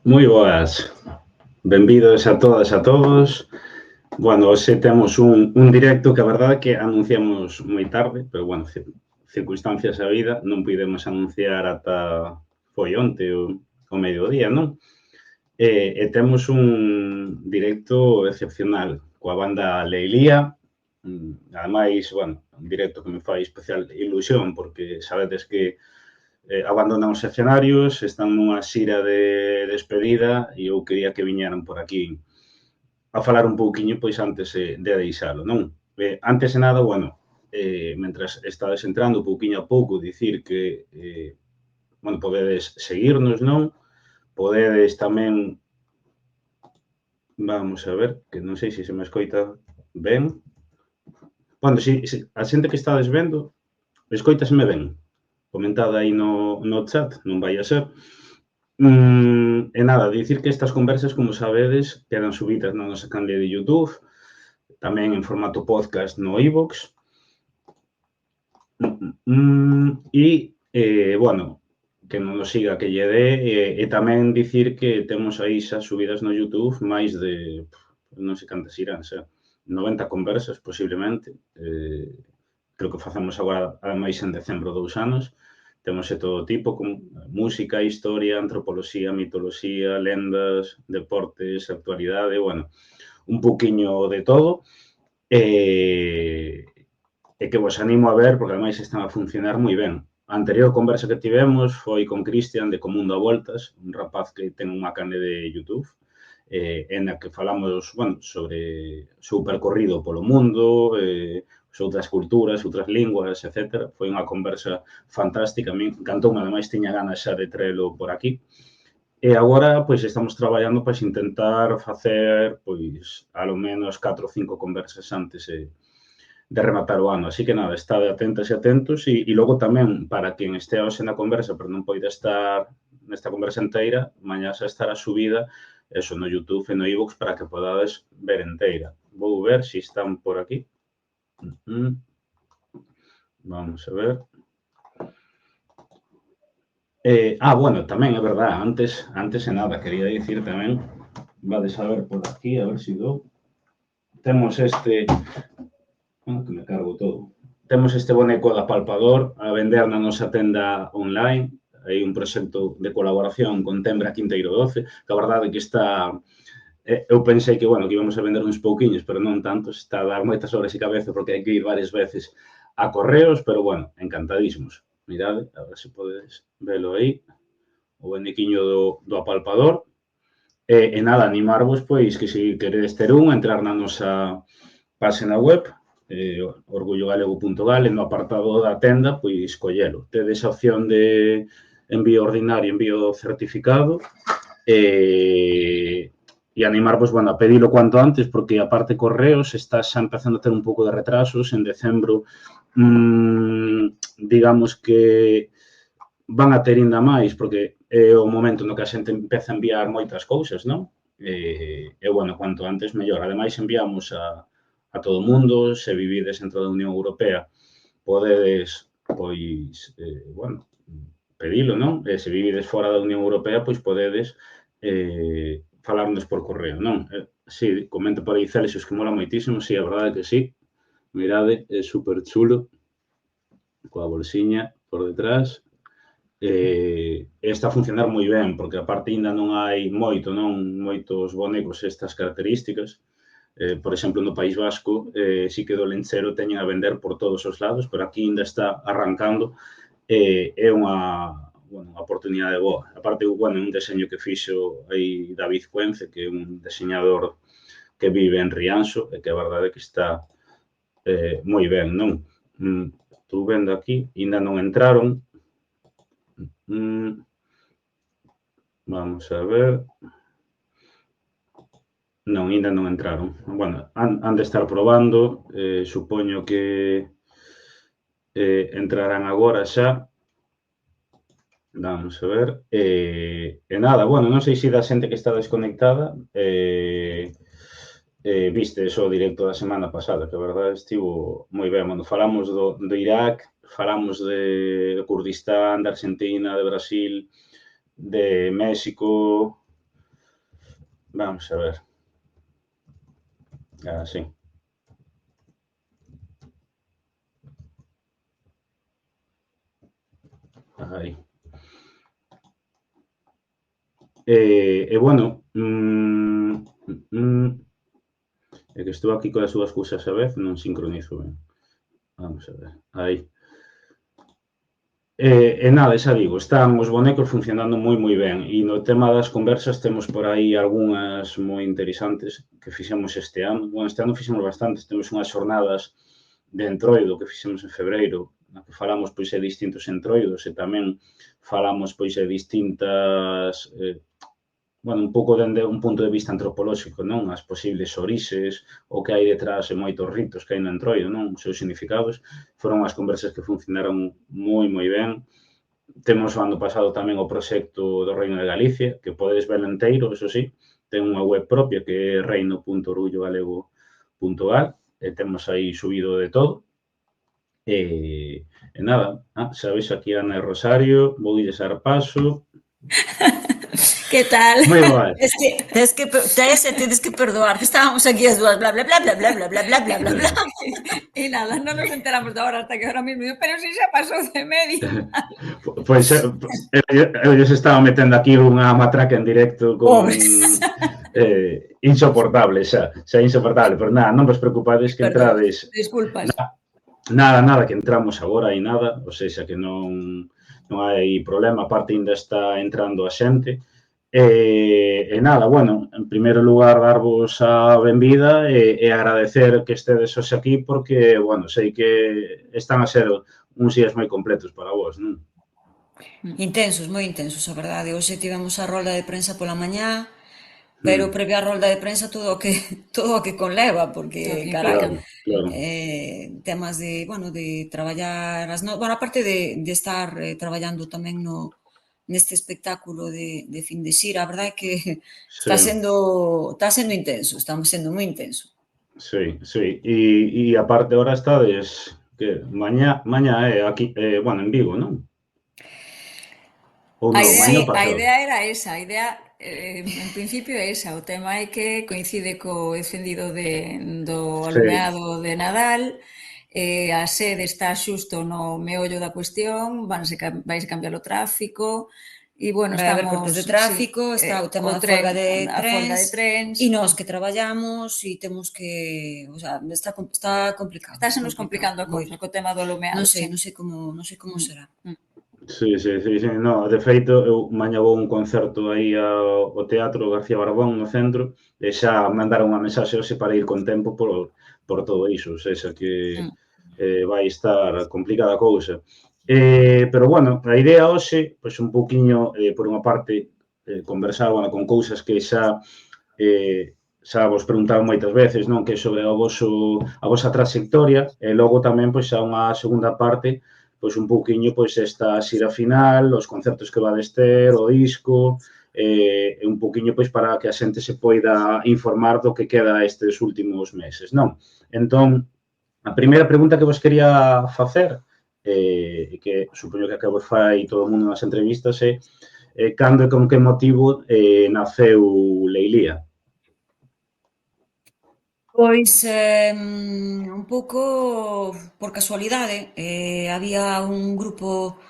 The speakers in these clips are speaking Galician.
Moi boas, benvidos a todas e a todos. Bueno, hoxe temos un directo que a verdade é que anunciamos moi tarde, pero bueno, circunstancias da vida, non podemos anunciar ata foi onte o mediodía, non? E temos un directo excepcional coa banda Leilía, ademais, bueno, un directo que me fai especial ilusión porque sabedes que abandonan os escenarios, están nunha xira de despedida e eu quería que viñeran por aquí a falar un pouquiño, pois antes de deixalo, non? Antes de nada, bueno, mentras estades entrando pouquiño a pouco, dicir que, bueno, podedes seguirnos, non? Podedes tamén, vamos a ver, que non sei se me escoita ben. Bueno, si a xente que estades vendo, escoitasme ben. Comentade aí no chat, non vai a ser. E nada, dicir que estas conversas, como sabedes, quedan subidas na nosa canle de YouTube, tamén en formato podcast no iVoox. Bueno, que non nos siga, que lle dé, e tamén dicir que temos aí xa subidas no YouTube máis de, non sei cantas irán, xa, 90 conversas, posiblemente. Creo que facemos agora, ademais, en decembro, 2 anos. Temos de todo tipo, con música, historia, antropoloxía, mitoloxía, lendas, deportes, actualidade, bueno, un pouquiño de todo. E que vos animo a ver, porque ademais están a funcionar moi ben. A anterior conversa que tivemos foi con Cristian de Comundo a Voltas, un rapaz que ten unha canle de YouTube, en a que falamos, bueno, sobre o seu percorrido polo mundo, outras culturas, outras linguas, etc. Foi unha conversa fantástica, a mí encantoume, ademais tiña ganas xa de traelo por aquí. E agora, pois, estamos traballando para intentar facer, pois, alo menos 4 ou 5 conversas antes de rematar o ano. Así que nada, estade atentas e atentos e logo tamén, para quen estea hoxe na conversa, pero non poida estar nesta conversa inteira, mañá xa estará subida eso no YouTube e no iVoox para que podades ver inteira. Vou ver se están por aquí. Vamos a ver. Bueno, tamén é verdade, antes de nada, quería dicir tamén, vades a ver por aquí, a ver se dou. Temos este, que me cargo todo. Temos este boneco de apalpador a vender na nosa tenda online. Hai un proxecto de colaboración con Tembra Quinteiro 12, que a verdade é que está... Eu pensei que, bueno, que íbamos a vender uns pouquiños, pero non tantos, está a dar moitas horas e cabeza porque hai que ir varias veces a correos, pero, bueno, encantadísimos. Mirade, a ver se podedes velo aí, o bonequiño do apalpador. E nada, animarvos, pois, que se queredes ter entrar na nosa página web, orgullogalego.gal, e no apartado da tenda, pois, collelo. Tedes a opción de envío ordinario, envío certificado, e animarvos, bueno, a pedilo cuanto antes, porque a parte correos está xa empezando a ter un pouco de retrasos. En decembro, digamos que van a ter ainda máis, porque é o momento no que a xente empeza a enviar moitas cousas, non? E, bueno, cuanto antes, mellor. Ademais, enviamos a todo o mundo, se vivides dentro da Unión Europea, podedes, pois, bueno, pedilo, non? Se vivides fora da Unión Europea, pois podedes falarnos por correo, non? Si, comenta por aí Celsius que mola moitísimo, si, a verdade que si. Mirade, é super chulo, coa bolsiña por detrás. Está a funcionar moi ben, porque aparte ainda non hai moitos bonecos estas características. Por exemplo, no País Vasco, si que do lenchero teñen a vender por todos os lados, pero aquí ainda está arrancando. É unha oportunidade boa. Aparte, bueno, un deseño que fixo aí David Cuence, que é un deseñador que vive en Rianxo, e que a verdade é que está moi ben, non? Estou vendo aquí, ainda non entraron. Vamos a ver. Non, ainda non entraron. Bueno, han de estar probando, supoño que entrarán agora xa. Vamos a ver. E nada, bueno, non sei se da xente que está desconectada, viste o directo da semana pasada, que a verdade estivo moi ben. Bueno, falamos do Irak, falamos de Kurdistán, de Argentina, de Brasil, de México, Vamos a ver. Sí. Aí. Bueno, é que estou aquí coas dúas cousas a vez, non sincronizo ben. Vamos a ver, aí. Nada, xa digo, están os bonecos funcionando moi ben e no tema das conversas temos por aí algunhas moi interesantes que fixemos este ano. Bueno, este ano fixemos bastantes, temos unhas xornadas de entroido que fixemos en febreiro, na que falamos pois de distintos entroidos e tamén falamos pois de distintas bueno, un pouco dende un punto de vista antropolóxico, non? As posibles orixes, o que hai detrás de moitos ritos que hai no entroido, non? Os seus significados. Foron unhas conversas que funcionaron moi ben. Temos o ano pasado tamén o proxecto do Reino de Galicia, que podedes ver enteiro, eso sí, ten unha web propia que é reino.orgullogalego.gal e temos aí subido de todo. E nada, sabes aquí a Ana e Rosario, vou dar paso. Que tal? Moi boas. Tedes que perdoar, que estábamos aquí as dúas, bla, bla, bla, bla, bla, bla, bla, bla, bla, bla, bla. E nada, non nos enteramos de ahora hasta que ahora mismo, pero si xa pasou de medio. Pois eu lles estaba metendo aquí unha matraca en directo con insoportable xa insoportable, pero nada, non vos preocupades que entrades. Disculpas. Nada, que entramos agora e nada, ou seja, que non hai problema, aparte ainda está entrando a xente. E nada, bueno, en primeiro lugar darvos a benvida e agradecer que estedes hoxe aquí porque, bueno, sei que están a ser uns días moi completos para vos, non? Intensos, moi intensos, a verdade. Hoxe tivemos a rolda de prensa pola mañá, pero previa a rolda de prensa todo o que conleva, porque, carai, claro. temas de, bueno, de traballar bueno, aparte de estar traballando tamén neste espectáculo de fin de xira, a verdade é que está sendo intenso, estamos sendo moi intenso. Sí. E aparte ahora estades que mañá é aquí, bueno, en Vigo, non? Ou non, mañá pasado. A idea era esa, a idea en principio é esa, o tema é que coincide co encendido do alumeado de Nadal, a sede está xusto no meollo da cuestión, vais cambiar o tráfico, e, bueno, vai haber cortes de tráfico, está o tema da folga de trens, e nós que traballamos e temos que, o sea, está complicado. Está se nos complicando a cousa co tema do alumeado. Non sei como será. Sí, no, de feito, eu mañá vou un concerto aí ao Teatro García Barbón no centro e xa mandaron unha mensaxe hoxe para ir con tempo por todo iso, ou seja, que vai estar complicada a cousa. Pero, bueno, a idea hoxe, pois un pouquiño, por unha parte, conversar, bueno, con cousas que xa vos preguntaron moitas veces, non? Que sobre a vosa trayectoria e logo tamén, pois, xa unha segunda parte pois un pouquiño pois esta xira final, os concertos que vades ter, o disco, e un pouquiño pois para que a xente se poida informar do que queda estes últimos meses, non? Entón, a primeira pregunta que vos quería facer, que supoño que acabo fai todo o mundo nas entrevistas, é cando e con que motivo naceu Leilía? Pois un pouco por casualidade, había un grupo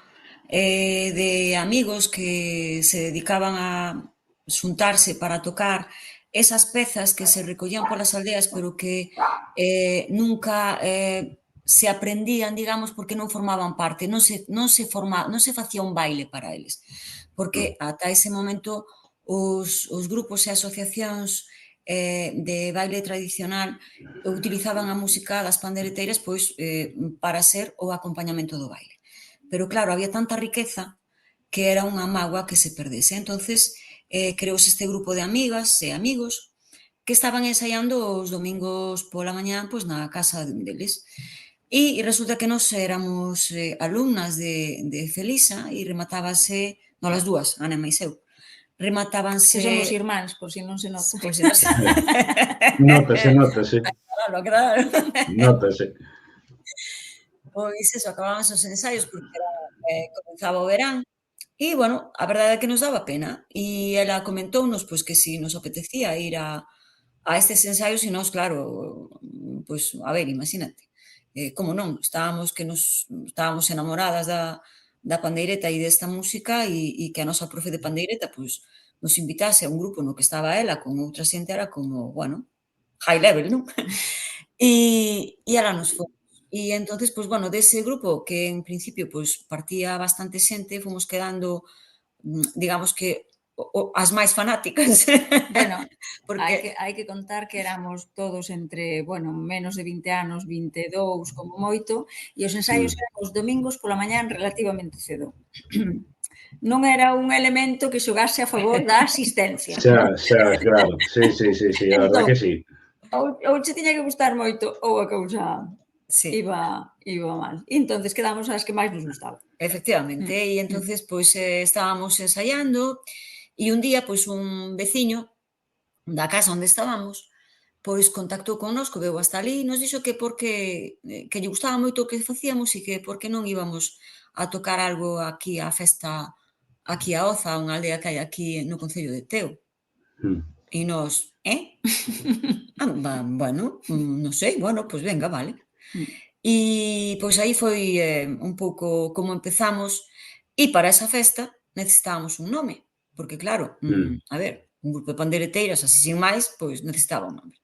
de amigos que se dedicaban a xuntarse para tocar esas pezas que se recollían polas aldeas, pero que nunca se aprendían, digamos, porque non formaban parte, non se facía un baile para eles, porque ata ese momento os grupos e asociacións de baile tradicional utilizaban a música das pandereteiras pois para ser o acompañamento do baile. Pero claro, había tanta riqueza que era unha mágoa que se perdese. Entonces, creouse este grupo de amigas e amigos que estaban ensaiando os domingos pola mañá pois na casa deles. E resulta que nós éramos alumnas de Felisa e rematábase, non as dúas, Ana e máis eu, rematábanse... Que somos irmáns, por si non se nota. Por si non se Notase. Claro. Notase. Pois eso, acabábanse os ensaios porque comenzaba o verán E, bueno, a verdade é que nos daba pena. E ela comentounos, pois, que si nos apetecía ir a estes ensaios e nós, claro, pois, a ver, imagínate, como non, estábamos enamoradas da pandeireta e desta música e que a nosa profe de pandeireta, pois, nos invitase a un grupo no que estaba ela con outra xente era como, bueno, high level, non? E ela nos foi. E entonces, pois, bueno, dese grupo que en principio, pois, partía bastante xente, fomos quedando, digamos que as máis fanáticas, Bueno, porque hai que contar que éramos todos entre, bueno, menos de 20 anos, 22 como moito, e os ensaios Mm. eran os domingos pola mañán relativamente cedo. Non era un elemento que xogase a favor da asistencia, Xa, non? xa, claro. Sí, sí, sí, sí, a verdad Entón, que sí. ou che tiña que gustar moito ou a cousa sí, iba mal. E entonces quedamos as que máis nos gustaba. efectivamente. Mm, E mm. entonces, pois, estábamos ensaiando e un día, pois, un veciño da casa onde estábamos, pois contactou connosco, veu hasta alí e nos dixo que porque que lle gustaba moito o que facíamos e que por que non íbamos a tocar algo aquí á festa, aquí a Oza, unha aldea que hai aquí no concello de Teo. Mm. E nós, eh? Bueno, non sei, bueno, pois venga, vale. Mm. E pois aí foi un pouco como empezamos e para esa festa necesitábamos un nome, porque claro, Mm. a ver, un grupo de pandeireteiras así sin máis, pois necesitaba un nome.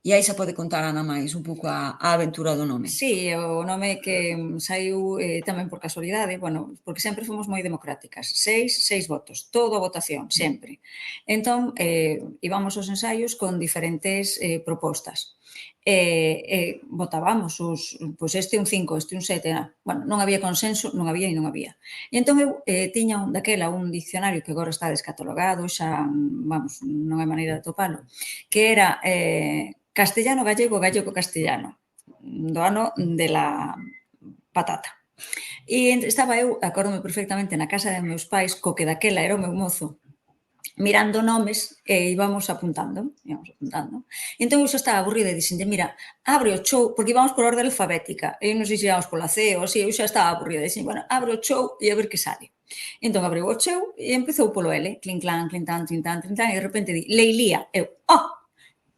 E aí xa pode contar Ana máis un pouco a aventura do nome. Sí, o nome que saiu tamén por casualidade, bueno, porque sempre fomos moi democráticas. Seis votos, todo a votación, sempre. Entón, íbamos aos ensaios con diferentes propostas. Votábamos pois este un 5, este un 7, bueno, non había consenso, non había e non había. E entón eu tiña un diccionario que agora está descatalogado, xa, vamos, non hai maneira de topalo, que era castellano, gallego, gallego, castellano, do ano de la patata. E estaba eu, acórdome perfectamente, na casa de meus pais, co que daquela era o meu mozo, mirando nomes e íbamos apuntando. E entón eu xa estaba aburrida e dixenlle, mira, abre o chou, porque íbamos por orde alfabética, e eu non sei se íbamos pola C ou así, eu xa estaba aburrida, dixenlle, bueno, abre o chou e a ver que sale. Entón abriu o chou e empezou polo L, clin clan, clin tan, clin tan, clin tan, e de repente di, Leilía, eu,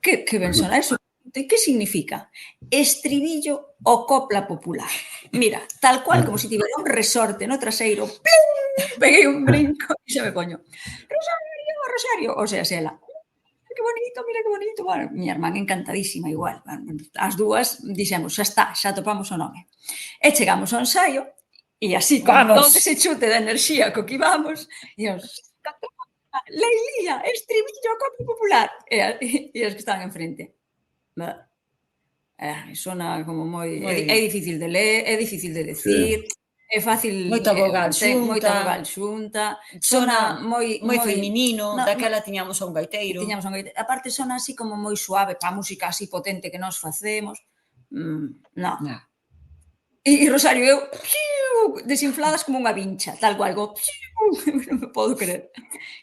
que ben sona eso. E que significa? Estribillo ou copla popular. Mira, tal cual, como se tivera un resorte no traseiro, ¡plum! Peguei un brinco e xa me poño. Rosario, Rosario, o sea, se ela, que bonito, mira que bonito. Bueno, miña irmán encantadísima igual. As dúas dixemos, xa está, xa topamos o nome. E chegamos ao ensaio e así, con todo ese chute de enerxía co que íbamos, e os Leilía, estribillo, copla popular. E as que estaban enfrente. Sona como moi... É difícil de ler, é difícil de decir, é fácil... Moita vogal xunta, sona moi feminino, daquela tiñamos a un gaiteiro. Aparte sona así como moi suave, pa música así potente que nós facemos. Non. E Rosario, eu desinfladas como unha vincha, tal cual, non me podo creer.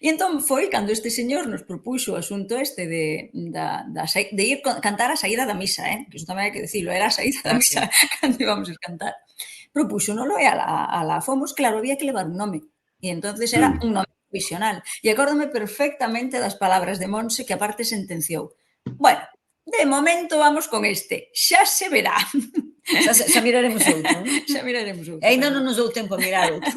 E entón foi cando este señor nos propuxo o asunto este de ir cantar a saída da misa, que iso tamén hai que dicilo, era a saída da misa cando íbamos a cantar. Propúxonolo e ala fomos, claro, había que levar un nome. E entonces era un nome provisional. E acórdome perfectamente das palabras de Monse que aparte sentenciou. Bueno, de momento vamos con este, xa se verá. Xa miraremos outro, non? Xa miraremos outro. E aínda non nos dou tempo a mirar outro.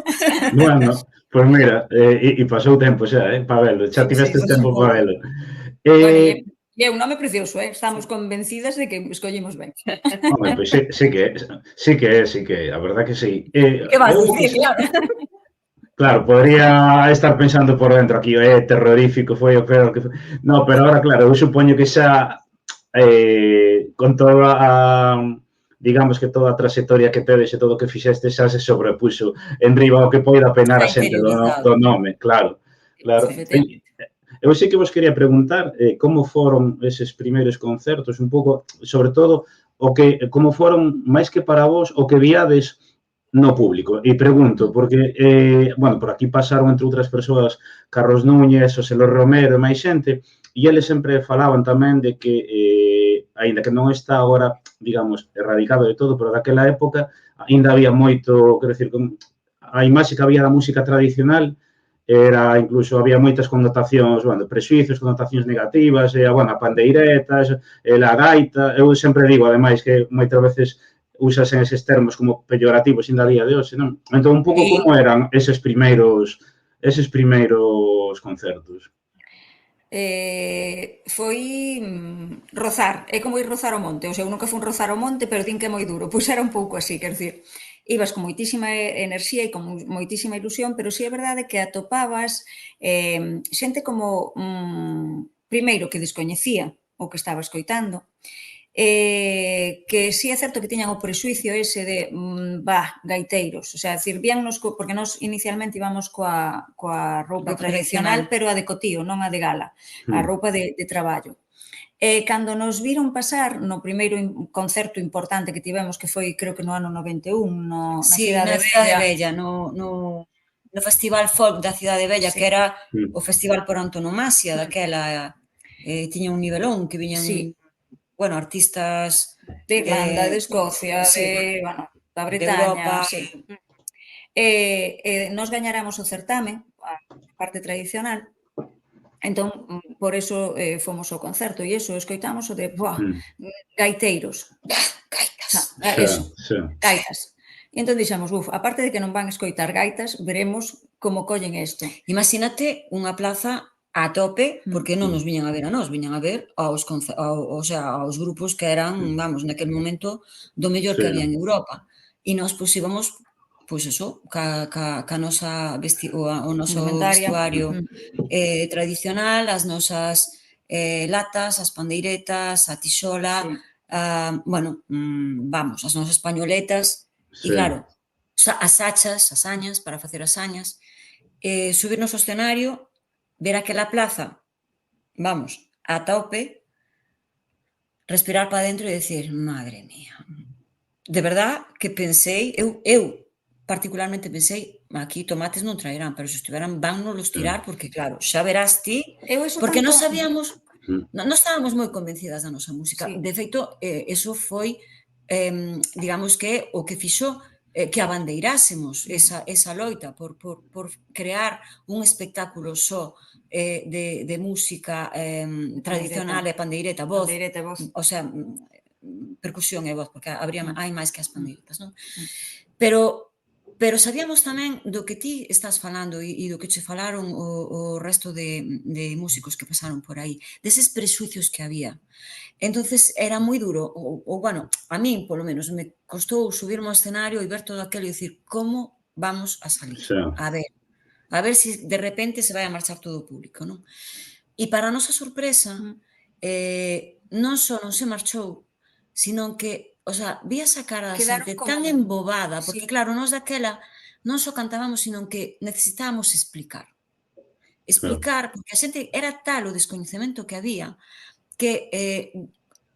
Bueno, pois mira, e pasou tempo xa, para velo, xa tivestes tempo para velo. Bueno, e é un nome precioso, estamos convencidas de que escollimos ben. Home, pois sí que é, a verdad que sí. Que vas dicir, claro. Claro, podría estar pensando por dentro aquí, terrorífico, foi o peor que foi. No, pero ahora, claro, eu supoño que xa con toda a digamos que toda a trayectoria que tedes e todo o que fixeste xa se sobrepuxo en riba o que poida penar a xente do nome, claro. Eu sí que vos quería preguntar como foron eses primeiros concertos, un pouco, sobre todo, como foron, máis que para vos, o que viades no público. E pregunto, porque, bueno, por aquí pasaron, entre outras persoas, Carlos Núñez, Xosé Luis Romero e máis xente, e eles sempre falaban tamén de que, aínda que non está agora, digamos, erradicado de todo, pero daquela época, aínda había moito, quero dicir, a imaxe que había da música tradicional era, incluso, había moitas connotacións, bueno, prexuizos, connotacións negativas, bueno, a pandeiretas, a gaita, eu sempre digo, ademais, que moitas veces usasen eses termos como peyorativos ainda a día de hoxe, non? Entón, un pouco como eran eses primeiros concertos? Foi rozar, é como ir rozar o monte, o sea, eu nunca fui rozar o monte, pero din que é moi duro, pois era un pouco así, quer dicir, ibas con moitísima enerxía e con moitísima ilusión, pero sí é verdade que atopabas xente como, primeiro, que descoñecía o que estaba escoitando, que sí é certo que tiñan o prexuicio ese de gaiteiros, o sea, decir, víannos, porque nós inicialmente íbamos coa roupa tradicional, pero a de cotío, non a de gala, a roupa de traballo. Cando nos viron pasar no primeiro concerto importante que tivemos, que foi, creo que no ano 91, na Cidade Bella, no Festival Folk da Cidade Bella, que era o festival por antonomasia daquela, tiña un nivelón, que viñan, bueno, artistas de Irlanda, de Escocia, bueno, da Bretaña, Nos gañáramos o certame, a parte tradicional. Entón, por eso fomos ao concerto, e iso, escoitamos o de gaiteiros, gaitas, gaitas. E entón dixemos, aparte de que non van escoitar gaitas, veremos como collen isto. Imagínate unha plaza a tope, porque non nos viñan a ver a nós, viñan a ver aos grupos que eran, vamos, naquele momento, do mellor que había en Europa. E nós, pois, íbamos, pois, eso, ca nosa o noso vestuario tradicional, as nosas latas, as pandeiretas, a tixola, bueno, vamos, as nosas pañoletas, e claro, as achas, as añas, para facer as añas, subirnos ao escenario, ver aquela plaza, vamos, a tope, respirar para dentro e decir, madre mía, de verdad que pensei, eu particularmente pensei, aquí tomates non traerán, pero se estiveran, vannos tirar, porque claro, xa verás ti, porque nós sabíamos, nós estábamos moi convencidas da nosa música, de feito, eso foi, digamos que o que fixo que abandeirásemos esa loita por crear un espectáculo só de música tradicional e pandeireta, voz, o sea, percusión e voz, porque hai máis que as pandeiretas, non? Pero sabíamos tamén do que ti estás falando e do que che falaron o resto de músicos que pasaron por aí, deses prexuicios que había. Entonces era moi duro, ou bueno, a min, polo menos, me costou subirme ao escenario e ver todo aquilo e dicir, como vamos a salir? A ver se de repente se vai a marchar todo o público, non? E para a nosa sorpresa, non só non se marchou, sino que, o sea, vías a cara da xente tan embobada, porque claro, nós daquela non só cantábamos, sino que necesitábamos explicar. Explicar, porque a xente era tal o descoñecemento que había, que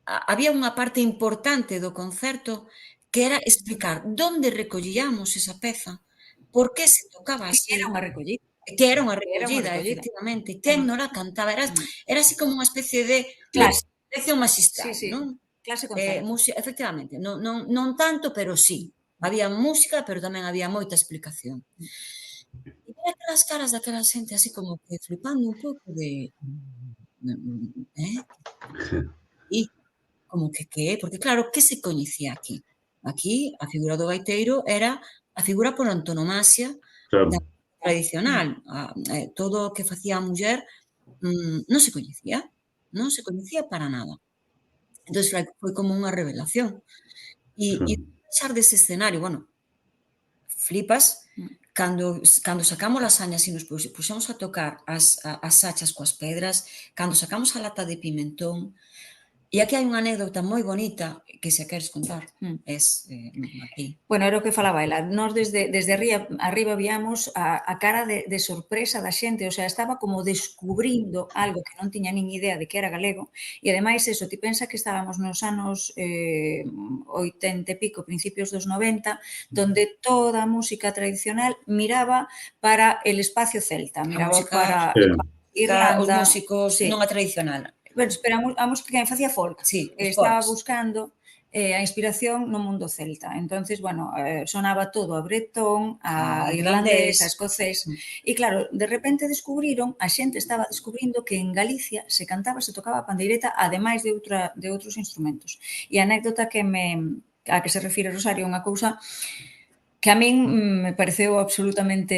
había unha parte importante do concerto que era explicar onde recollíamos esa peza, por que se tocaba así. Que era unha recollida. Que era unha recollida, efectivamente. Quen non la cantaba? Era así como unha especie de lección magistral, non? Clase concerto. Efectivamente, non tanto, pero sí. Había música, pero tamén había moita explicación. E ver aquelas caras daquela xente así como que flipando un pouco de... E como que porque claro, que se coñecía aquí? Aquí a figura do gaiteiro era a figura por antonomasia da tradicional. Todo o que facía a muller non se coñecía para nada. Entón, foi como unha revelación. E deixar dese escenario, bueno, flipas cando sacamos as añas e nos puxemos a tocar as achas coas pedras, cando sacamos a lata de pimentón. E aquí hai unha anécdota moi bonita que se queres contar, aquí. Bueno, era o que falaba ela. Nós desde arriba víamos a cara de sorpresa da xente, o sea, estaba como descubrindo algo que non tiña nin idea de que era galego, e ademais eso, ti pensa que estábamos nos anos 80 e pico, principios dos 90, donde toda a música tradicional miraba para el espacio celta, miraba para Irlanda, os músicos non a tradicional. Bueno, pero a música que facía folk, estaba buscando a inspiración no mundo celta. Entonces, bueno, sonaba todo a bretón, a irlandés, irlandés, a escocés. E claro, de repente descubriron, a xente estaba descubrindo que en Galicia se cantaba, se tocaba a pandeireta, ademais de outros instrumentos. E a anécdota a que se refire Rosario é unha cousa que a min me pareceu absolutamente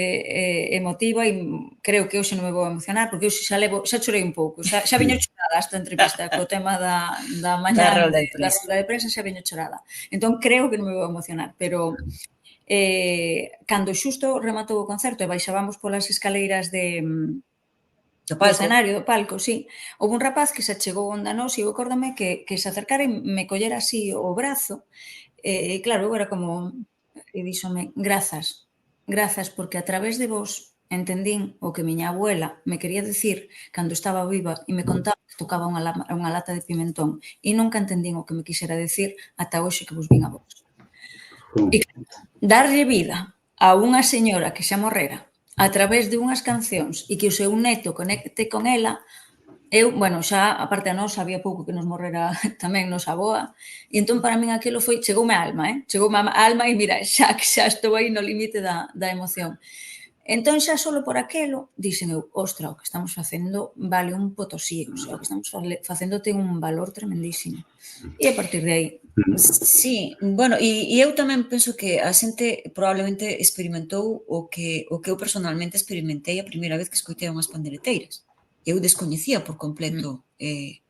emotiva e creo que hoxe non me vou emocionar porque hoxe xa chorei un pouco, xa viño chorada esta entrevista co tema da mañá da rolda de prensa, xa viño chorada. Entón creo que non me vou emocionar, pero cando xusto rematou o concerto e baixábamos polas escaleiras do escenario, do palco, sí. Houve un rapaz que se achegou onda nós e eu acórdame que se acercara e me collera así o brazo e claro, eu era como... E díxome, grazas, porque a través de vos entendín o que miña abuela me quería decir cando estaba viva e me contaba que tocaba unha lata de pimentón e nunca entendín o que me quixera decir ata hoxe que vos vin a vos. E darlle vida a unha señora que xa morrera a través de unhas cancións e que o seu neto conecte con ela. Eu, bueno, xa, aparte a nós, había pouco que nos morrera tamén nos aboa, e entón para min aquilo foi, chegoume a alma, chegoume a alma e mira, xa estou aí no límite da emoción. Entón xa solo por aquelo, dixen eu, ostra, o que estamos facendo vale un potosí, o sea, o que estamos facendo ten un valor tremendísimo. E a partir de aí... Sí, bueno, e eu tamén penso que a xente probablemente experimentou o que eu personalmente experimentei a primeira vez que escoitei unhas pandereteiras. Eu descoñecía por completo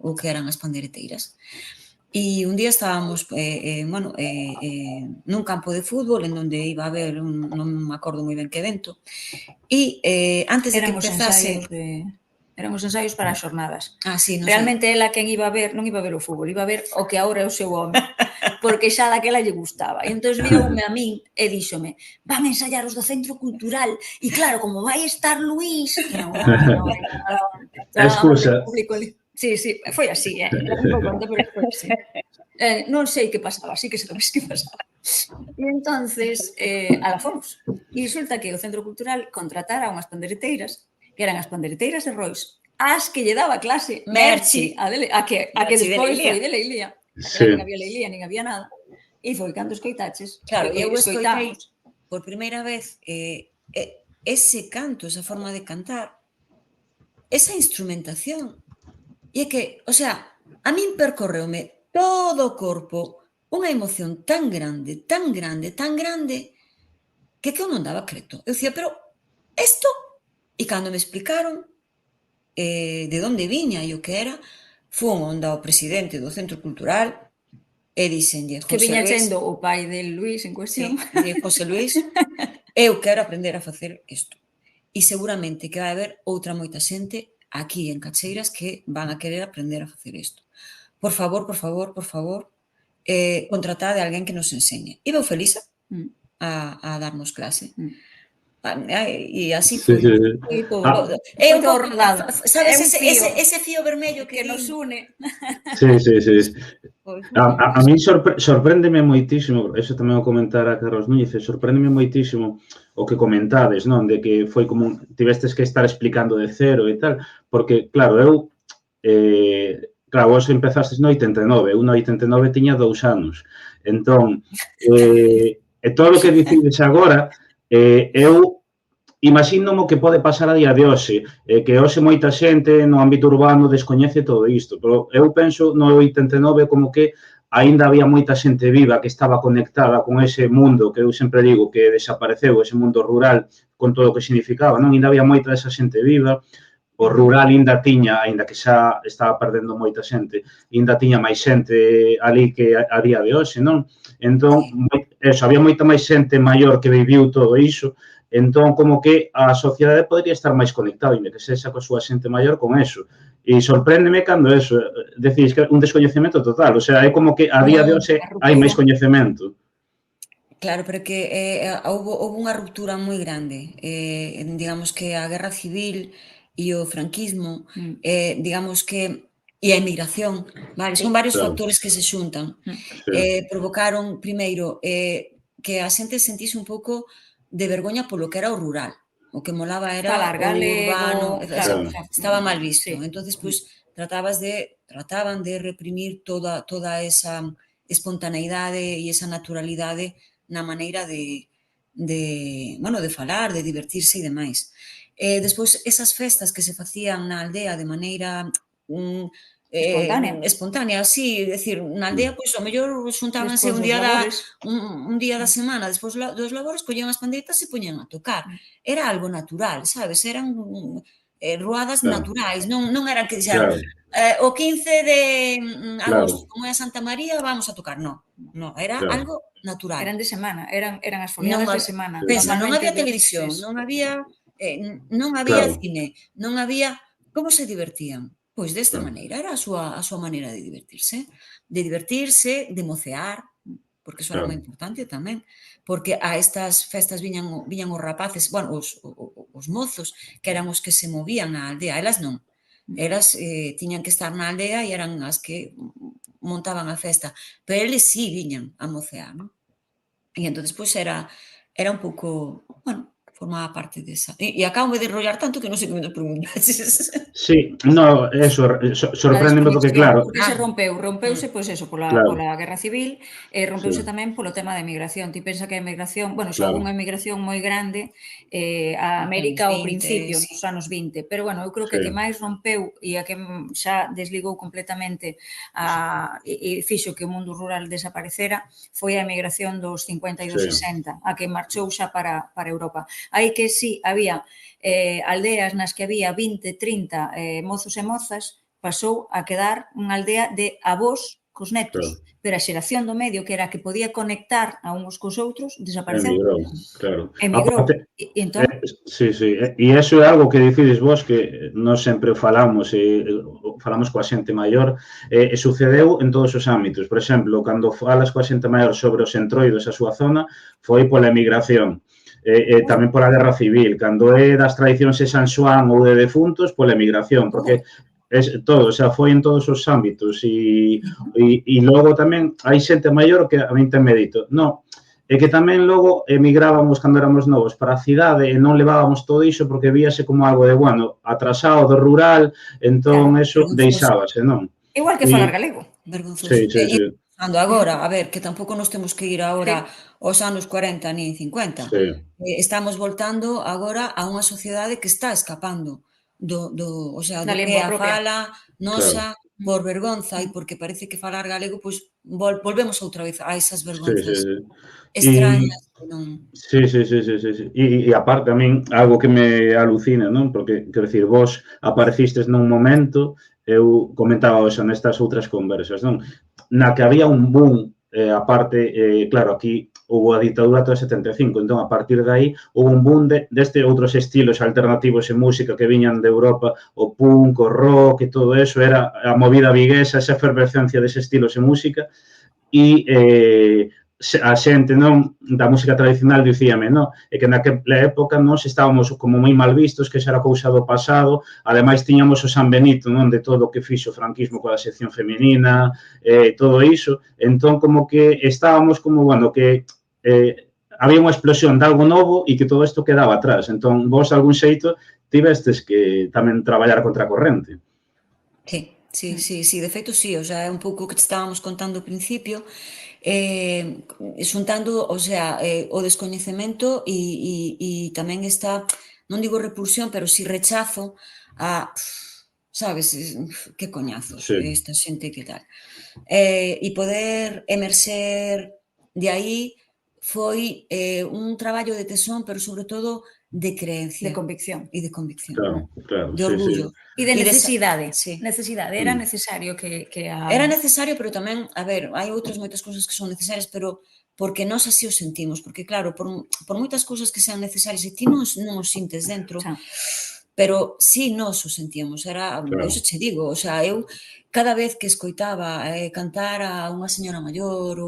o que eran as pandereteiras. E un día estábamos nun campo de fútbol en onde iba a haber non me acordo moi ben que evento, e antes de que empezase... Eran os ensaios para as xornadas. Sí, realmente ela quen iba a ver, non iba a ver o fútbol, iba a ver o que agora é o seu home, porque xa daquela lle gustaba. E entón viume a min e díxome, van a ensaiar os do Centro Cultural, e claro, como vai estar Luís... Excusa. Sí, foi así, non sei que pasaba, así que se sabes que pasaba. E entonces, ala fomos. E resulta que o Centro Cultural contratara unhas pandereteiras que eran as pandereteiras de Rois, as que lle daba clase Merchi, a que despois foi de Leilía. Non había Leilía, nin había nada. E foi cando escoitaches. Claro, eu escoitei por primeira vez ese canto, esa forma de cantar, esa instrumentación. E é que, o sea, a min percorreume todo o corpo unha emoción tan grande, tan grande, tan grande, que eu non daba creto. Eu dicía, pero isto... E cando me explicaron de onde viña e o que era, fun onde o presidente do Centro Cultural e dixenlle, que viña sendo o pai de Luís en cuestión. De José Luís, eu quero aprender a facer isto. E seguramente que vai haber outra moita xente aquí en Cacheiras que van a querer aprender a facer isto. Por favor, contratade a alguén que nos enseñe. E veu Felisa a darnos clase. E así foi todo. É un pouco rodado. Sabes, ese fío vermello que nos une. Sí. A mí sorpréndeme moitísimo, eso tamén o comentara Carlos Núñez, sorpréndeme moitísimo o que comentades, non? De que foi como tivestes que estar explicando de cero e tal, porque, claro, eu claro, vos empezastes no 89, eu no 89 tiña 2 anos. Entón, todo o que dicides agora, eu imagínome que pode pasar a día de hoxe, que hoxe moita xente no ámbito urbano descoñece todo isto, pero eu penso no 89 como que aínda había moita xente viva que estaba conectada con ese mundo que eu sempre digo que desapareceu, ese mundo rural, con todo o que significaba, non? Ainda había moita desa xente viva, o rural ainda tiña, aínda que xa estaba perdendo moita xente, ainda tiña máis xente ali que a día de hoxe, non? Entón, había moita máis xente maior que viviu todo iso, entón, como que a sociedade podría estar máis conectada, ainda que sexa coa súa xente maior con eso. E sorpréndeme cando eso, decís que un descoñecemento total, o sea, é como que a día de hoxe hai máis coñecemento. Claro, pero que houve unha ruptura moi grande. Digamos que a guerra civil e o franquismo, digamos que, e a emigración, vale, son varios factores que se xuntan. Provocaron, primeiro, que a xente sentise un pouco de vergoña polo que era o rural. O que molaba era o urbano, estaba mal visto. Entonces, pois, trataban de reprimir toda esa espontaneidade e esa naturalidade na maneira de falar, de divertirse e demais. Despois, esas festas que se facían na aldea de maneira espontánea, sí, é dicir, na aldea, pois, ao mellor xuntábanse un día da semana, despois dos labores, collían as pandeitas e poñían a tocar. Era algo natural, sabes? Eran ruadas naturais, non era que dixeran o 15 de agosto, como é a Santa María, vamos a tocar. Non, era algo natural. Eran de semana, eran as foliadas de semana. Pensa, non había televisión, non había cine, non había... Como se divertían? Pois desta maneira, era a súa maneira de divertirse, de mocear, porque iso era moi importante tamén, porque a estas festas viñan os rapaces, bueno, os mozos, que eran os que se movían na aldea, elas non. Elas tiñan que estar na aldea e eran as que montaban a festa, pero eles sí viñan a mocear, non? E entón, pois, era un pouco, bueno, formaba parte desa. E acabo de enrollar tanto que non sei que me preguntases. Sí, no, eso, sorpréndeme porque, claro... Porque se rompeuse, pois eso, pola Guerra Civil, e rompeuse tamén polo tema da emigración. Ti pensa que a emigración, bueno, xa houve unha emigración moi grande a América ao principio, nos anos 20, pero, bueno, eu creo que a que máis rompeu e a que xa desligou completamente e fixo que o mundo rural desaparecera foi a emigración dos 50 e dos 60, a que marchou xa para Europa. Aí que sí, había aldeas nas que había 20, 30 mozos e mozas, pasou a quedar unha aldea de avós cos netos, pero a xeración do medio, que era a que podía conectar a uns cos outros, desapareceu. Emigrou. Sí, e iso é algo que dicides vos, que nós sempre falamos coa xente maior, e sucedeu en todos os ámbitos. Por exemplo, cando falas coa xente maior sobre os entroidos a súa zona, foi pola emigración. Tamén pola Guerra Civil, cando é das tradicións de San Xoán ou de defuntos, pola emigración, porque todo, o sea, foi en todos os ámbitos e logo tamén hai xente maior que a min ten medito. Non, é que tamén logo emigrábamos cando éramos novos para a cidade e non levábamos todo iso porque víase como algo de, bueno, atrasado do rural, entón eso deixábase, non? Igual que falar galego. Vergonzoso. Agora, a ver, que tampouco nos temos que ir agora aos anos 40 nin 50. Estamos voltando agora a unha sociedade que está escapando do que a fala nosa por vergonza e porque parece que falar galego, pois volvemos outra vez a esas vergonzas extrañas. Sí. E aparte, a min, algo que me alucina, non? Porque, quero dicir, vos aparecistes nun momento, eu comentaba hoxe nestas outras conversas, non? Na que había un boom, aparte, claro, aquí houve a ditadura ata o 75, entón, a partir de aí, houve un boom deste outros estilos alternativos en música que viñan de Europa, o punk, o rock e todo eso, era a movida viguesa, esa efervescencia dese estilos en música, e a xente, non, da música tradicional dicíame, non, é que naquela época nós estábamos como moi mal vistos, que xa era cousa do pasado, ademais tiñamos o San Benito, non, de todo o que fixo o franquismo coa sección feminina, todo iso, entón como que estábamos como, bueno, que había unha explosión de algo novo e que todo isto quedaba atrás, entón vos, de algún xeito, tivestes que tamén traballar contra a corrente. Sí, de feito, sí, o sea, é un pouco o que te estábamos contando ao principio, xuntando, o sea, o descoñecemento e tamén está, non digo repulsión, pero si rechazo a, sabes, que coñazos, esta xente que tal. E poder emerxer de aí foi un traballo de tesón, pero sobre todo de creencia. De convicción. E de convicción. Claro. De orgullo. E de necesidade. Necesidade. Era necesario que a... Era necesario, pero tamén, a ver, hai outras moitas cousas que son necesarias, pero porque nós así o sentimos. Porque, claro, por moitas cousas que sean necesarias e ti non os sintes dentro, pero sí nós o sentíamos. Era, eu xa che digo, o sea, eu cada vez que escoitaba cantar a unha señora maior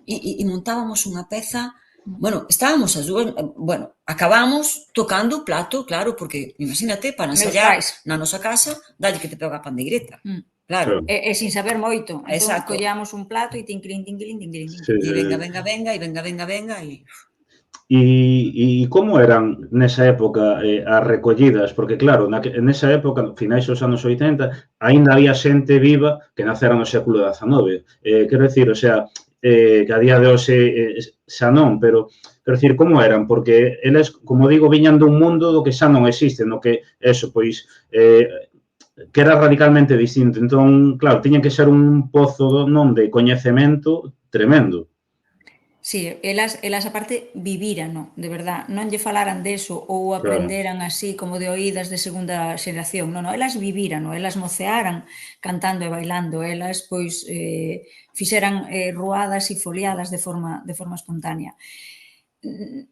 e montábamos unha peza, bueno, estábamos as dúas, bueno, acabamos tocando o plato, claro, porque, imagínate, para ensayar na nosa casa, dalle que te pega a pandeireta, claro. E sin saber moito. Entón, collamos un plato e tinclín, tinclín, tinclín. E venga, e... E como eran nesa época as recollidas? Porque claro, nesa época, finais dos anos 80, aínda había xente viva que nacera no século XIX. Quero dicir, o sea, que a día de hoxe xa non, pero quero dicir, como eran? Porque eles, como digo, viñan dun mundo do que xa non existe, no que, eso, pois, que era radicalmente distinto. Entón, claro, tiña que ser un pozo non de coñecemento tremendo. Sí, elas aparte vivirano, de verdad, non lle falaran deso ou Claro, aprenderan así como de oídas de segunda xeración, non, elas vivirano, elas mocearan cantando e bailando, elas pois fixeran ruadas e foliadas de forma espontánea.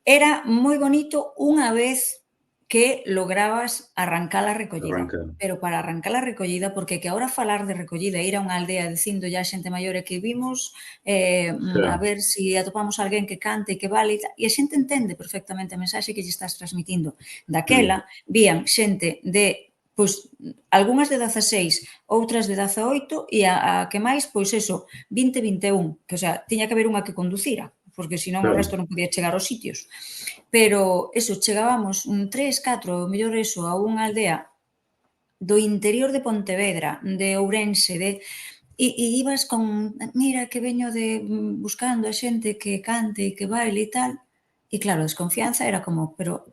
Era moi bonito unha vez que lograbas arrancar a recollida, arranca. pero para arrancar a recollida, porque que agora falar de recollida, ir a unha aldea dicindo ya a xente maior é que vimos Sí, a ver se si atopamos alguén que cante e que vale e a xente entende perfectamente a mensaxe que lle estás transmitindo. Daquela, vían xente de pois algunhas de 16, outras de 18 e a que máis, pois eso, 20, 21, que o sea, tiña que haber unha que conducira, porque senón o claro, resto non podía chegar aos sitios. Pero eso, chegábamos 3, 4, o mellor eso, a unha aldea do interior de Pontevedra, de Ourense, e ibas con, mira que veño de buscando a xente que cante e que baile e tal, e claro, a desconfianza era como, pero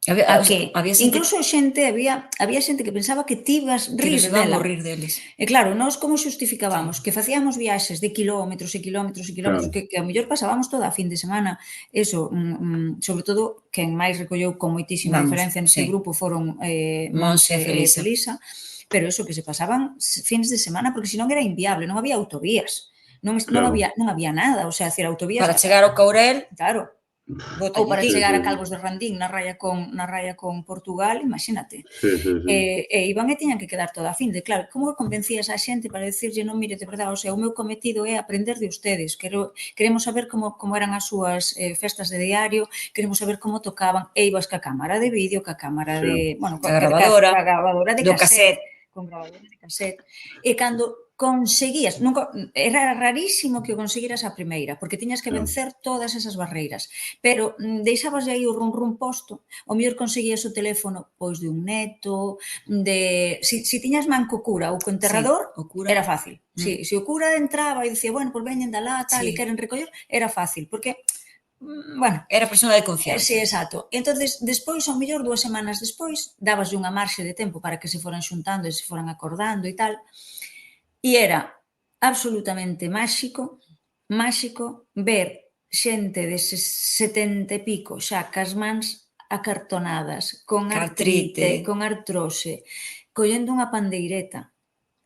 Había, a o sea, que? había xente Incluso había xente que pensaba que ti ibas que ris debeba dela. morrer deles. E claro, nós como xustificábamos? Sí, Que facíamos viaxes de quilómetros e quilómetros e quilómetros, claro, que ao mellor pasábamos toda a fin de semana, eso, sobre todo, quen máis recolleu con moitísima vamos, diferencia neste sí. grupo foron Monse Monse e e Felisa. Felisa, pero eso, que se pasaban fins de semana, porque senón era inviable, non había autovías, claro. non había nada, o sea, decir, autovías, Para chegar ao Courel, claro, ou bótalle para ti. Sí, chegar sí, a Calvos de Randín na raya con Portugal, imagínate. sí, sí, sí. E iban e tiñan que quedar toda a fin de, claro, como convencías a xente para decirlle, non, mire, de verdade, o sea, o meu cometido é aprender de ustedes, queremos saber como eran as súas festas de diario, queremos saber como tocaban, e ibas ca cámara de vídeo, ca cámara Sí, de, bueno, A gravadora, ca gravadora de do cassette, cassette. con gravadora de cassette, e cando conseguías, nunca, era rarísimo que o conseguiras a primeira, porque tiñas que claro. vencer todas esas barreiras, pero deixabas aí o run posto, o mellor conseguías o teléfono pois de un neto, si tiñas man co cura ou co Sí, enterrador, o cura. era fácil. Si o cura entraba e dicía, bueno, pois veñen da lá, tal, e Sí, queren recoller, era fácil, porque, bueno, era persona de sí, confianza. exacto. Entonces, despois, ao mellor 2 semanas despois, dabaslle unha marxe de tempo para que se foran xuntando e se foran acordando e tal, e era absolutamente máxico ver xente de 70 e pico xa cas mans acartonadas, con artrite, Cartrite. con artrose, collendo unha pandeireta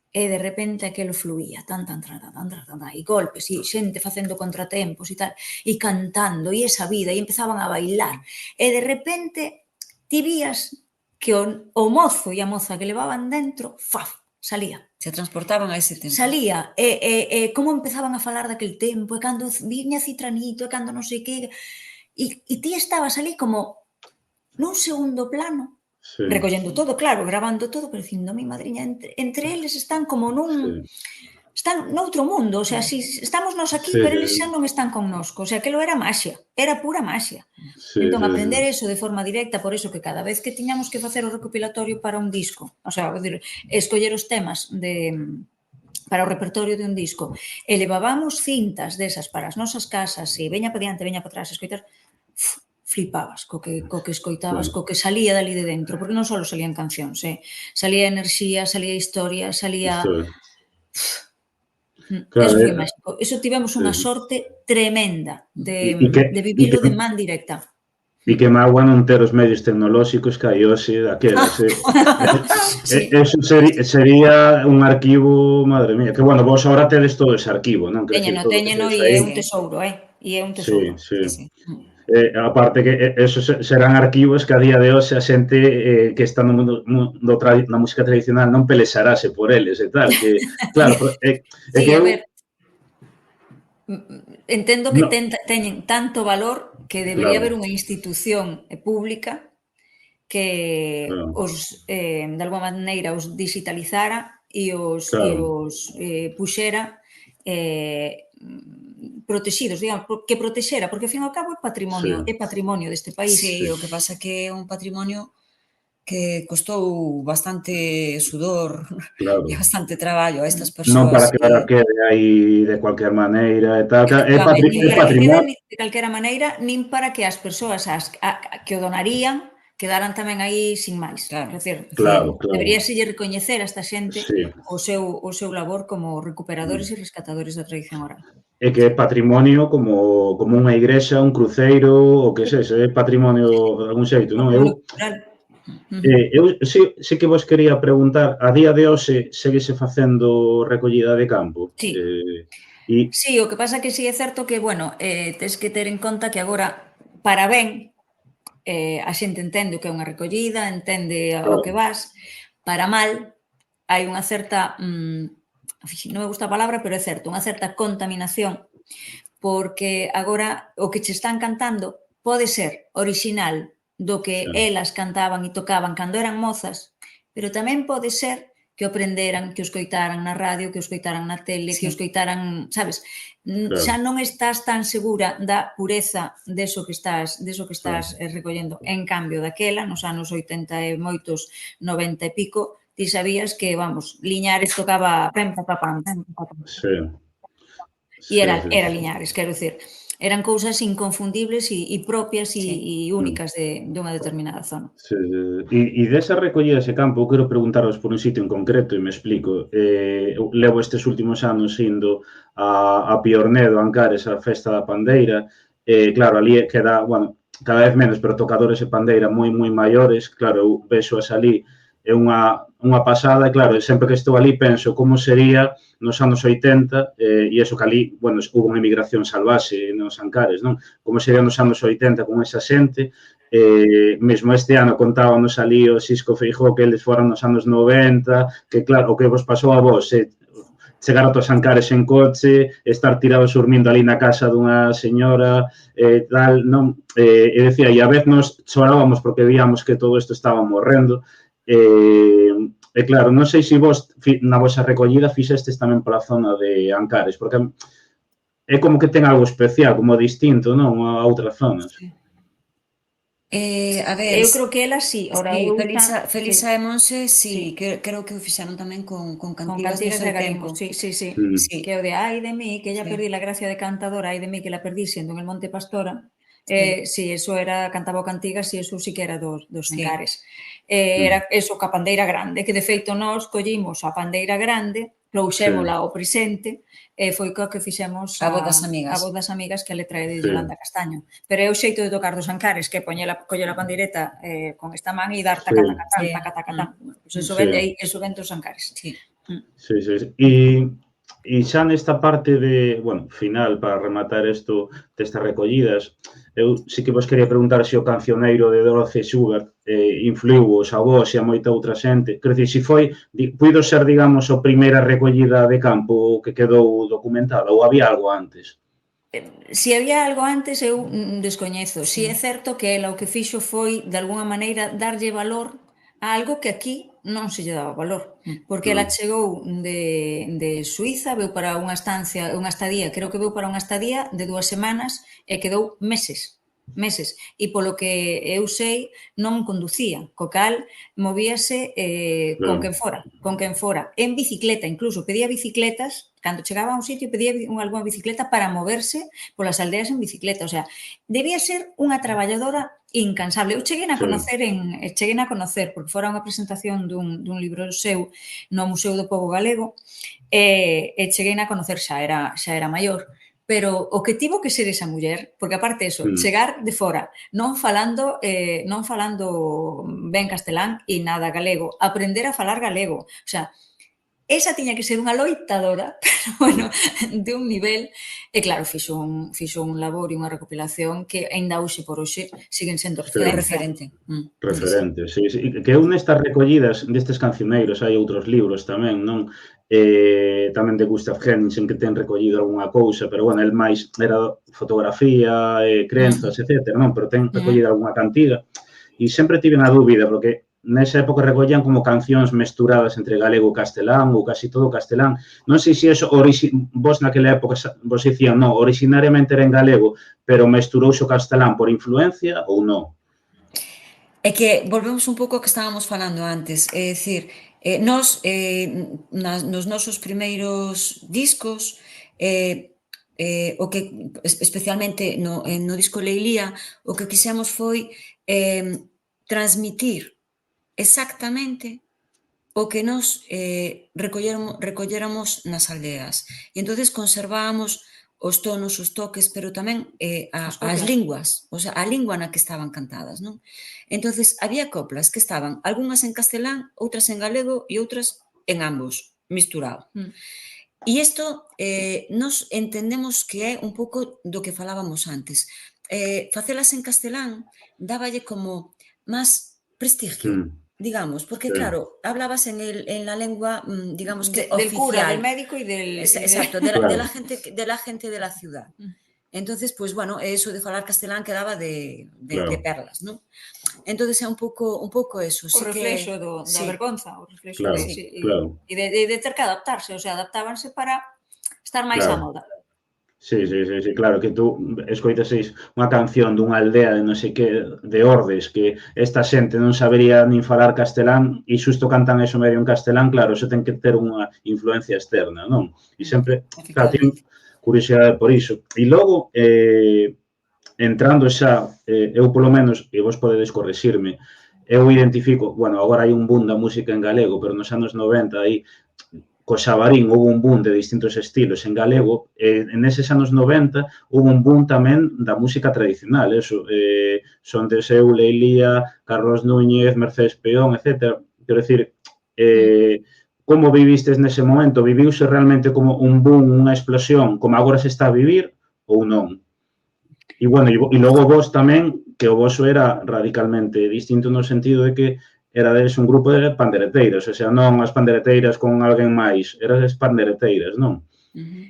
e de repente aquelo fluía, tan, e golpes, e xente facendo contratempos e tal, e cantando, e esa vida, e empezaban a bailar, e de repente ti vías que o mozo e a moza que levaban dentro, faf, salía. Se transportaban a ese tempo. Salía, como empezaban a falar daquel tempo, e cando viña Citranito, e cando non sei que, e ti estabas ali como nun segundo plano, Sí, recollendo todo, claro, gravando todo, pero dicindo, mi madriña, entre eles están como sí, están noutro mundo, o sea, si estamos nós aquí, sí, pero eles xa non están connosco, o sea, aquilo era maxia, era pura maxia. sí, Entón, sí, aprender sí. eso de forma directa, por eso que cada vez que tiñamos que facer o recopilatorio para un disco, o sea, escoller os temas para o repertorio de un disco, e levábamos cintas desas para as nosas casas, e veña para diante, veña para atrás, escoitar, flipabas co que escoitabas, co que salía dali de dentro, porque non só salían cancións, salía enerxía, salía historia, salía... Isto é. Eso Claro, foi máxico. Eso tivemos sí, unha sí. sorte tremenda de E vivilo de man directa. que mágoa non ter os medios tecnolóxicos que hai hoxe daquelas. Sí, Eso sería un arquivo, madre mía, que bueno, vos agora tedes todo ese arquivo, non? Quero dicir, todo o que téñeno tedes e é aí. un tesouro, E é un tesouro. Sí, sí. Sí, sí. Aparte que esos serán arquivos que a día de hoxe a xente que está no mundo na música tradicional non pelexarase por eles e tal, que claro, é Sí, que a eu ver, entendo que no, teñen tanto valor que debería claro, haber unha institución pública que claro, os, de alguma maneira, os digitalizara e claro, os puxera protegidos, digamos, que protexera, porque ao fin e ao cabo é patrimonio deste país. Sí, o que pasa que é un patrimonio que costou bastante sudor e bastante traballo a estas Non para persoas que ahora quede aí de cualquier maneira e tal. É nin para que patrimonio. quede de calquera maneira, nin para que as persoas que o donarían quedaran tamén aí sin máis. Claro. Decir, Claro. debería selle recoñecer a esta xente Sí. o seu labor como recuperadores e rescatadores da tradición oral. É que é patrimonio como unha igrexa, un cruceiro, o que sexa, é patrimonio de algún xeito, non? Eu sí que vos quería preguntar, a día de hoxe seguese facendo recollida de campo? Sí. E Sí, o que pasa que sí é certo que, bueno, tes que ter en conta que agora, para ben, a xente entende o que é unha recollida, entende ao que vas, para mal, hai unha certa, non me gusta a palabra, pero é certo, unha certa contaminación, porque agora o que che están cantando pode ser orixinal do que elas cantaban e tocaban cando eran mozas, pero tamén pode ser que o aprenderan, que o escoitaran na radio, que o escoitaran na tele, que o escoitaran, sabes? Xa non estás tan segura da pureza deso que estás recollendo. En cambio, daquela, nos anos 80 e moitos, 90 e pico, ti sabías que, vamos, Liñares tocaba pam, pam, pam, pam, pam, pam. E era Liñares, quero dicir, eran cousas inconfundibles e propias e únicas dunha determinada zona. E desa recollida ese campo, eu quero preguntaros por un sitio en concreto e me explico. Eu levo estes últimos anos indo a Piornedo, Ancares, a festa da pandeira, claro, ali queda, bueno, cada vez menos, pero tocadores de pandeira moi maiores, claro, eu vexo ali, é unha pasada, e claro, sempre que estou ali penso como sería nos anos 80, e iso que ali, bueno, hubo unha emigración salvaxe nos Ancares, non? Como sería nos anos 80 con esa xente, mesmo este ano contábamos ali o Xisco Feijóo que eles foran nos anos 90, que claro, o que vos pasou a vos, chegar a tos Ancares en coche, estar tirados dormindo ali na casa dunha señora, tal, non? E decía, e a vez nos chorábamos porque víamos que todo isto estaba morrendo, e claro, non sei se vos na vosa recollida fixestes tamén pola zona de Ancares, porque é como que ten algo especial, como distinto, non? A outras zonas. A ver, eu creo que ela sí. Felisa e Monse, sí, creo que o fixeron tamén con cantigas do seu tempo. Sí. Que o de ai de mí, que ella perdí la gracia de cantadora, ai de mí que la perdí sendo en el Monte Pastora. Sí, eso era, cantaba cantigas e eso sí que era dos Ancares. Era eso, ca pandeira grande, que de feito nós collimos a pandeira grande, trouxémola ao presente, e foi co que fixemos a Voz das Amigas. A Voz das Amigas, que a letra é de Yolanda Castaño. Pero é o xeito de tocar dos Ancares, que coller a pandeireta con esta man e dar tacatacatán, tacatacatán. Eso ven dos Ancares. Sí. E xa nesta parte de, bueno, final, para rematar isto destas recollidas, eu sí que vos quería preguntar se o cancioneiro de Dorothy Schubert influiu os avós e a moita outra xente. Quero dicir, se foi, puido ser, digamos, a primeira recollida de campo que quedou documentada ou había algo antes? Se había algo antes, eu descoñezo. Si é certo que ela o que fixo foi, de alguna maneira, darlle valor a algo que aquí non se lle daba valor, porque ela chegou de Suiza, veu para unha estadía, creo que veu para unha estadía de 2 semanas e quedou meses, e polo que eu sei non conducía, co cal movíase con quen fora, en bicicleta incluso, pedía bicicletas, cando chegaba a un sitio pedía algunha bicicleta para moverse polas aldeas en bicicleta, o sea, debía ser unha traballadora incansable. Eu cheguei a conocer, porque fora unha presentación dun libro seu no Museo do Pobo Galego, e cheguei a conocer, xa era maior, pero o que tivo que ser esa muller, porque aparte eso, chegar de fora, non falando ben castelán e nada galego, aprender a falar galego, o sea, esa tiña que ser unha loitadora, pero, bueno, de un nivel, e claro, fixo un labor e unha recopilación que aínda hoxe por hoxe siguen sendo referente. Referente, sí. Que eu nestas recollidas destes cancioneiros hai outros libros tamén, non? Tamén de Gustav Henningsen que ten recollido algunha cousa, pero, bueno, el máis era fotografía, crenzas, etc., non? Pero ten recollido algunha cantiga. E sempre tive na dúbida, porque nesa época recollían como cancións mesturadas entre galego e castelán ou casi todo castelán. Non sei se eso, vos naquela época vos dicían, non, originariamente era en galego, pero mesturouse o castelán por influencia ou non? É que volvemos un pouco ao que estábamos falando antes, é dicir, nós nos nosos primeiros discos, o que especialmente no disco Leilía, o que quixemos foi transmitir exactamente o que nos recolléramos nas aldeas. E entonces conservábamos os tonos, os toques, pero tamén as linguas, o sea, a lingua na que estaban cantadas, non? Entonces, había coplas que estaban algunhas en castelán, outras en galego e outras en ambos, misturado. E isto nos entendemos que é un pouco do que falábamos antes. Facelas en castelán dáballe como máis prestigio, digamos, porque claro, hablabas en la lengua, digamos que del cura, del oficial. médico y del... Exacto, Claro. de la gente de la ciudad. Entonces, pues bueno, eso de falar castelán quedaba de Claro. perlas, ¿no? Entonces é un pouco eso. O reflexo da vergonza, o reflexo Claro, claro. e de ter que adaptarse, o sea, adaptábanse para estar máis á moda. Sí, claro, que tú escoitaseis unha canción dunha aldea de non sei que, de Ordes, que esta xente non sabería nin falar castelán e xusto cantan eso medio en castelán, claro, eso ten que ter unha influencia externa, non? E sempre, claro, ten curiosidade por iso. E logo, entrando xa, eu polo menos, e vos podedes correxirme, eu identifico, bueno, agora hai un boom da música en galego, pero nos anos 90 aí co Xabarín houve un boom de distintos estilos en galego, e neses anos 90 houve un boom tamén da música tradicional, eso, Son de Seu, Leilía, Carlos Núñez, Mercedes Peón, etc. Quero dicir, como vivistes nese momento? Viviuse realmente como un boom, unha explosión, como agora se está a vivir, ou non? E, bueno, e logo vos tamén, que o voso era radicalmente distinto no sentido de que erades un grupo de pandereteiras, o sea, non as pandereteiras con alguén máis, erades pandereteiras, non?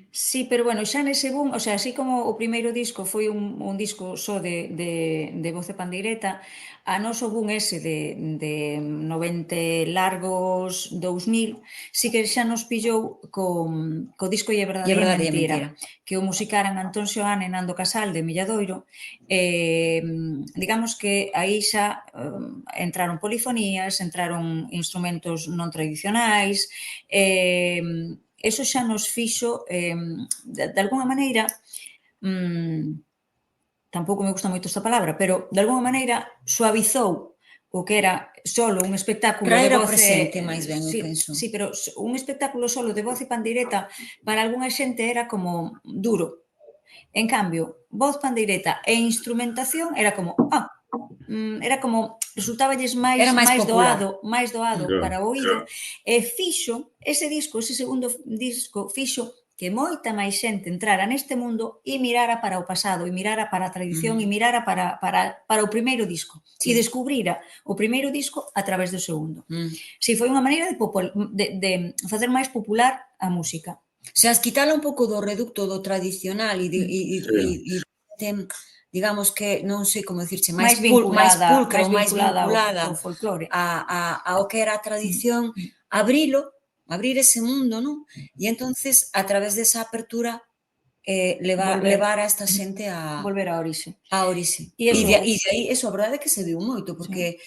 Sí, pero bueno, xa nese boom, o sea, así como o primeiro disco foi un disco só de voz e pandeireta, a noso boom ese de 90 largos 2000, sí que xa nos pillou co disco E Verdade e Mentira, que o musicaran Antón Xoán e Nando Casal de Milladoiro. Digamos que aí xa entraron polifonías, entraron instrumentos non tradicionais, eso xa nos fixo, de alguna maneira, tampouco me gusta moito esta palabra, pero de alguna maneira suavizou o que era solo un espectáculo de voz... presente, máis ben, eu penso. Sí, pero un espectáculo solo de voz e pandeireta para algunha xente era como duro. En cambio, voz, pandeireta e instrumentación era como, resultáballes máis doado para o oído, e fixo ese disco, ese segundo disco, fixo que moita máis xente entrara neste mundo e mirara para o pasado, e mirara para a tradición, e mirara para o primeiro disco, e descubrira o primeiro disco a través do segundo. Si, foi unha maneira de facer máis popular a música. O sea, quitala un pouco do reducto do tradicional e digamos que, non sei como dicirche, máis pulcra, máis vinculada ao folclore, ao que era a tradición, abrir ese mundo, non? E entonces, a través desa apertura, levar a esta xente a... volver á orixe. A orixe. E de aí, eso, a verdade é que se viu moito, porque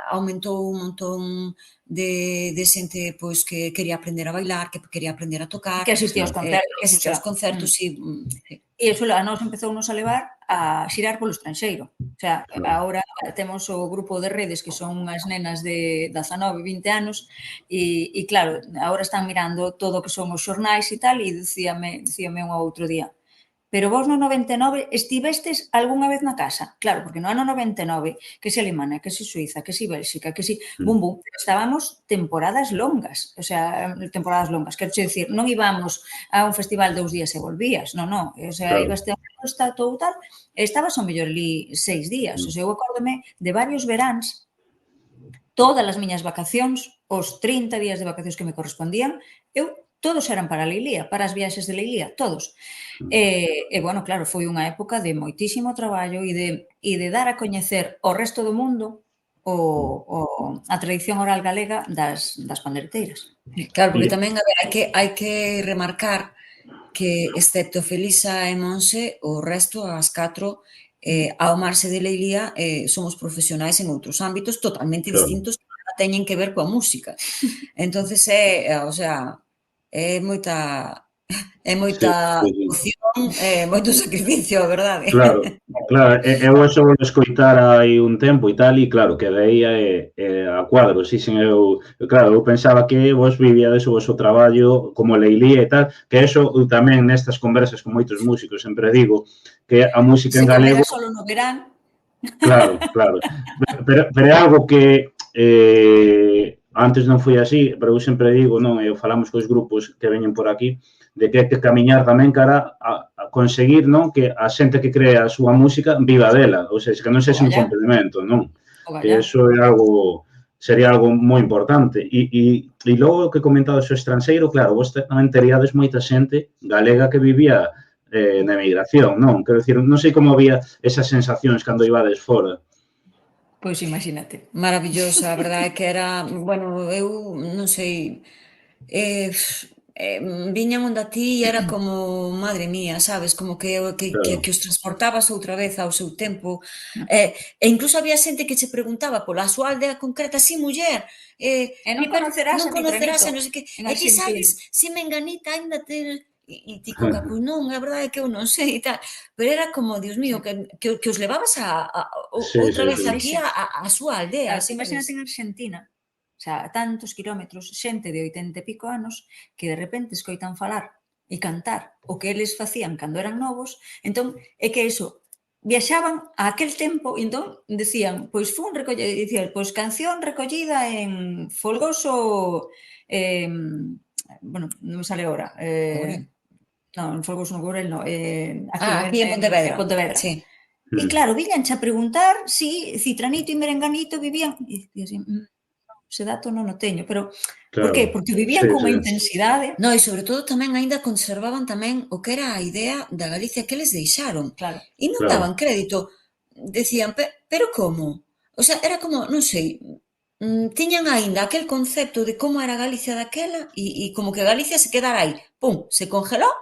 aumentou un montón de xente pois que quería aprender a bailar, que quería aprender a tocar, que asistía aos concertos, sí. E iso a nós empezounos a levar a xirar polo estranxeiro. O sea, agora temos o grupo de redes que son unhas nenas de 19, 20 anos e claro, agora están mirando todo o que son os xornais e tal, e dicíame un outro día: pero vos no 99 estivestes algunha vez na casa? Claro, porque no ano 99, que si Alemania, que si Suiza, que si Bélxica, que si bum, estábamos temporadas longas, o sea, temporadas longas, quero dicir, non íbamos a un festival 2 días e volvías, non, o sea, ibas a todo tal, estabas ao mellor ali 6 días, o sea, eu acórdome de varios veráns, todas as miñas vacacións, os 30 días de vacacións que me correspondían, todos eran para Leilía, para as viaxes de Leilía, todos. E, bueno, claro, foi unha época de moitísimo traballo e de dar a coñecer ao resto do mundo a tradición oral galega das pandereteiras. Claro, porque tamén, a ver, hai que remarcar que, excepto Felisa e Monse, o resto, as 4, ao marxe de Leilía, somos profesionais en outros ámbitos totalmente distintos que nada teñen que ver coa música. Entonces o sea, é moita opción, moito sacrificio, a verdade. Claro, eu eso vou escoitar hai un tempo e tal, e claro, que dai a cuadro, claro, eu pensaba que vos vivíades o vosso traballo como Leilía e tal, que eso tamén nestas conversas con moitos músicos sempre digo, que a música en galego... Se comera solo no verán. Claro, pero é algo que antes non foi así, pero eu sempre digo, non, e falamos cos grupos que veñen por aquí, de que hai que camiñar tamén cara a conseguir, non, que a xente que crea a súa música viva dela, ou seja, que non sexa un complemento, non? Que eso é algo, sería algo moi importante. E logo que comentades o estranxeiro, claro, vos tamén teríades moita xente galega que vivía na emigración, non? Quero dicir, non sei como había esas sensacións cando ibades fora. Pois imagínate. Maravillosa, a verdade que era, bueno, eu non sei, viñan onde a ti e era como, madre mía, sabes, como que os transportabas outra vez ao seu tempo, e incluso había xente que che preguntaba pola súa aldea concreta, si, muller, non conocerás a non sei que, e ti sabes, si Menganita ainda te... E ti coca, pois non, a verdade é que eu non sei e tal, pero era como, Dios mío, que os levabas outra vez aquí a súa aldea. Imagínate en Argentina, o sea, tantos kilómetros, xente de 80 e pico anos que de repente escoitan falar e cantar o que eles facían cando eran novos, entón é que iso, viaxaban a aquel tempo e entón decían, pois fun recollida, dicían, pois canción recollida en Folgoso, bueno, non me sale ahora, non, en Folgoso no Courel, non, aquí en Pontevedra. Sí. E claro, viñanche a preguntar si Citranito e Merenganito vivían, e dicía así, ese dato non o teño, pero por qué? Porque vivían con unha intensidade. No, e sobre todo tamén aínda conservaban tamén o que era a idea da Galicia que les deixaron. Claro. E non daban crédito. Decían, pero como? O sea, era como, non sei, tiñan aínda aquel concepto de como era Galicia daquela e como que Galicia se quedara aí. Pum, se congelou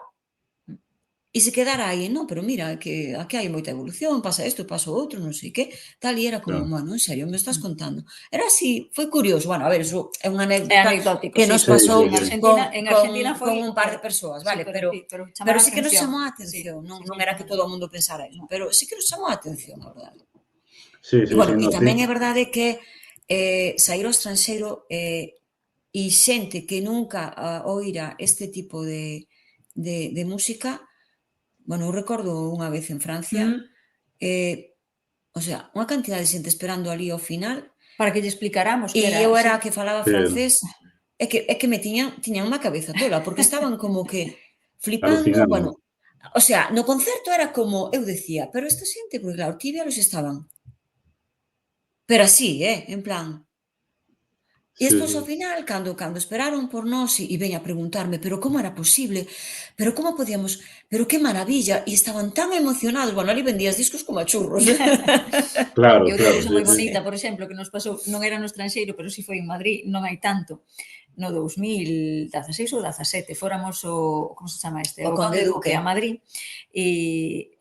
e se quedara aí, non, pero mira, que aquí hai moita evolución, pasa isto, pasa outro, non sei que, tal, e era como, bueno, en serio, me estás contando. Era así, foi curioso, bueno, a ver, eso é unha anécdota que nos pasou en Argentina con un par de persoas, vale, pero sí que nos chamou a atención, non era que todo o mundo pensara eso, pero sí que nos chamou a atención, a verdade. E, bueno, e tamén é verdade que saír ao estranxeiro e xente que nunca oíra este tipo de música. Bueno, eu recordo unha vez en Francia, o sea, unha cantidad de xente esperando ali ao final para que lle explicáramos que era. E eu era a que falaba francés, é que me tiñan unha cabeza tola, porque estaban como que flipando, bueno, o sea, no concerto era como, eu decía, pero esta xente, porque claro, tibialos estaban, pero así, en plan... E despois, ao final, cando esperaron por nós e veña a preguntarme, pero como era posible, pero como podíamos, pero que maravilla, e estaban tan emocionados, bueno, ali vendías discos como a churros. Claro, e outra cousa moi bonita, por exemplo, que nos pasou, non era no estranxeiro, pero si foi en Madrid, non hai tanto, no 2016 ou 2017, fóramos o, como se chama este? O Conde Duque a Madrid, e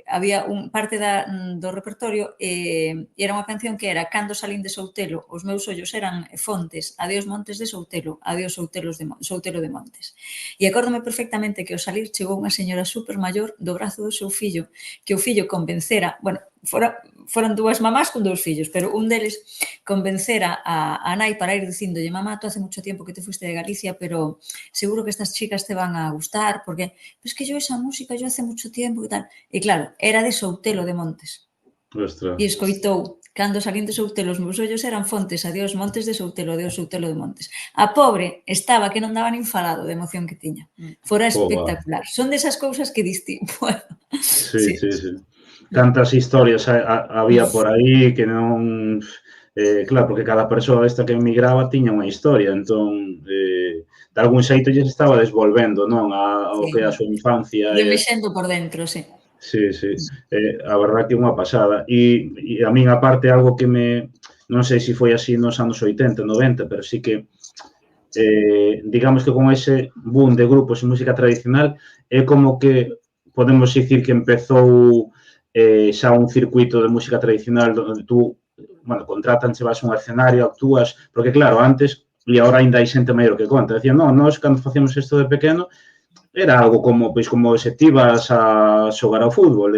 había parte do repertorio e era unha canción que era Cando salín de Soutelo, os meus ollos eran fontes, adeus montes de Soutelo, adeus Soutelo de Montes. E acórdome perfectamente que ao salir chegou unha señora super maior do brazo do seu fillo, que o fillo convencera, bueno, foron dúas mamás con dous fillos, pero un deles convencera a nai para ir dicindolle, mamá, tú hace mucho tiempo que te fuiste de Galicia, pero seguro que estas chicas te van a gustar, porque es que yo esa música, yo hace mucho tiempo, que tal. E claro, era de Soutelo de Montes. Ostras. E escoitou, cando salín de Soutelo, os meus ollos eran fontes, adiós montes de Soutelo, adiós Soutelo de Montes. A pobre estaba que non daba nin falado de emoción que tiña. Fora espectacular. Son desas cousas que diste. Bueno, sí. Tantas historias había por aí que non... claro, porque cada persoa esta que emigraba tiña unha historia, entón, de algún xeito lle estaba desvolvendo, non? Ao que é a súa infancia. E mexendo por dentro, sí. Sí. A verdad que é unha pasada. E a min, aparte, algo que me non sei se foi así nos anos 80, 90, pero sí que digamos que con ese boom de grupos de música tradicional é como que podemos dicir que empezou xa un circuito de música tradicional onde tú, bueno, contratanche, vas a un escenario, actúas, porque claro, antes, e agora ainda hai xente maior que conta, decían, non, nós cando facíamos isto de pequeno, era algo como, pois, como se ti vas a xogar ao fútbol,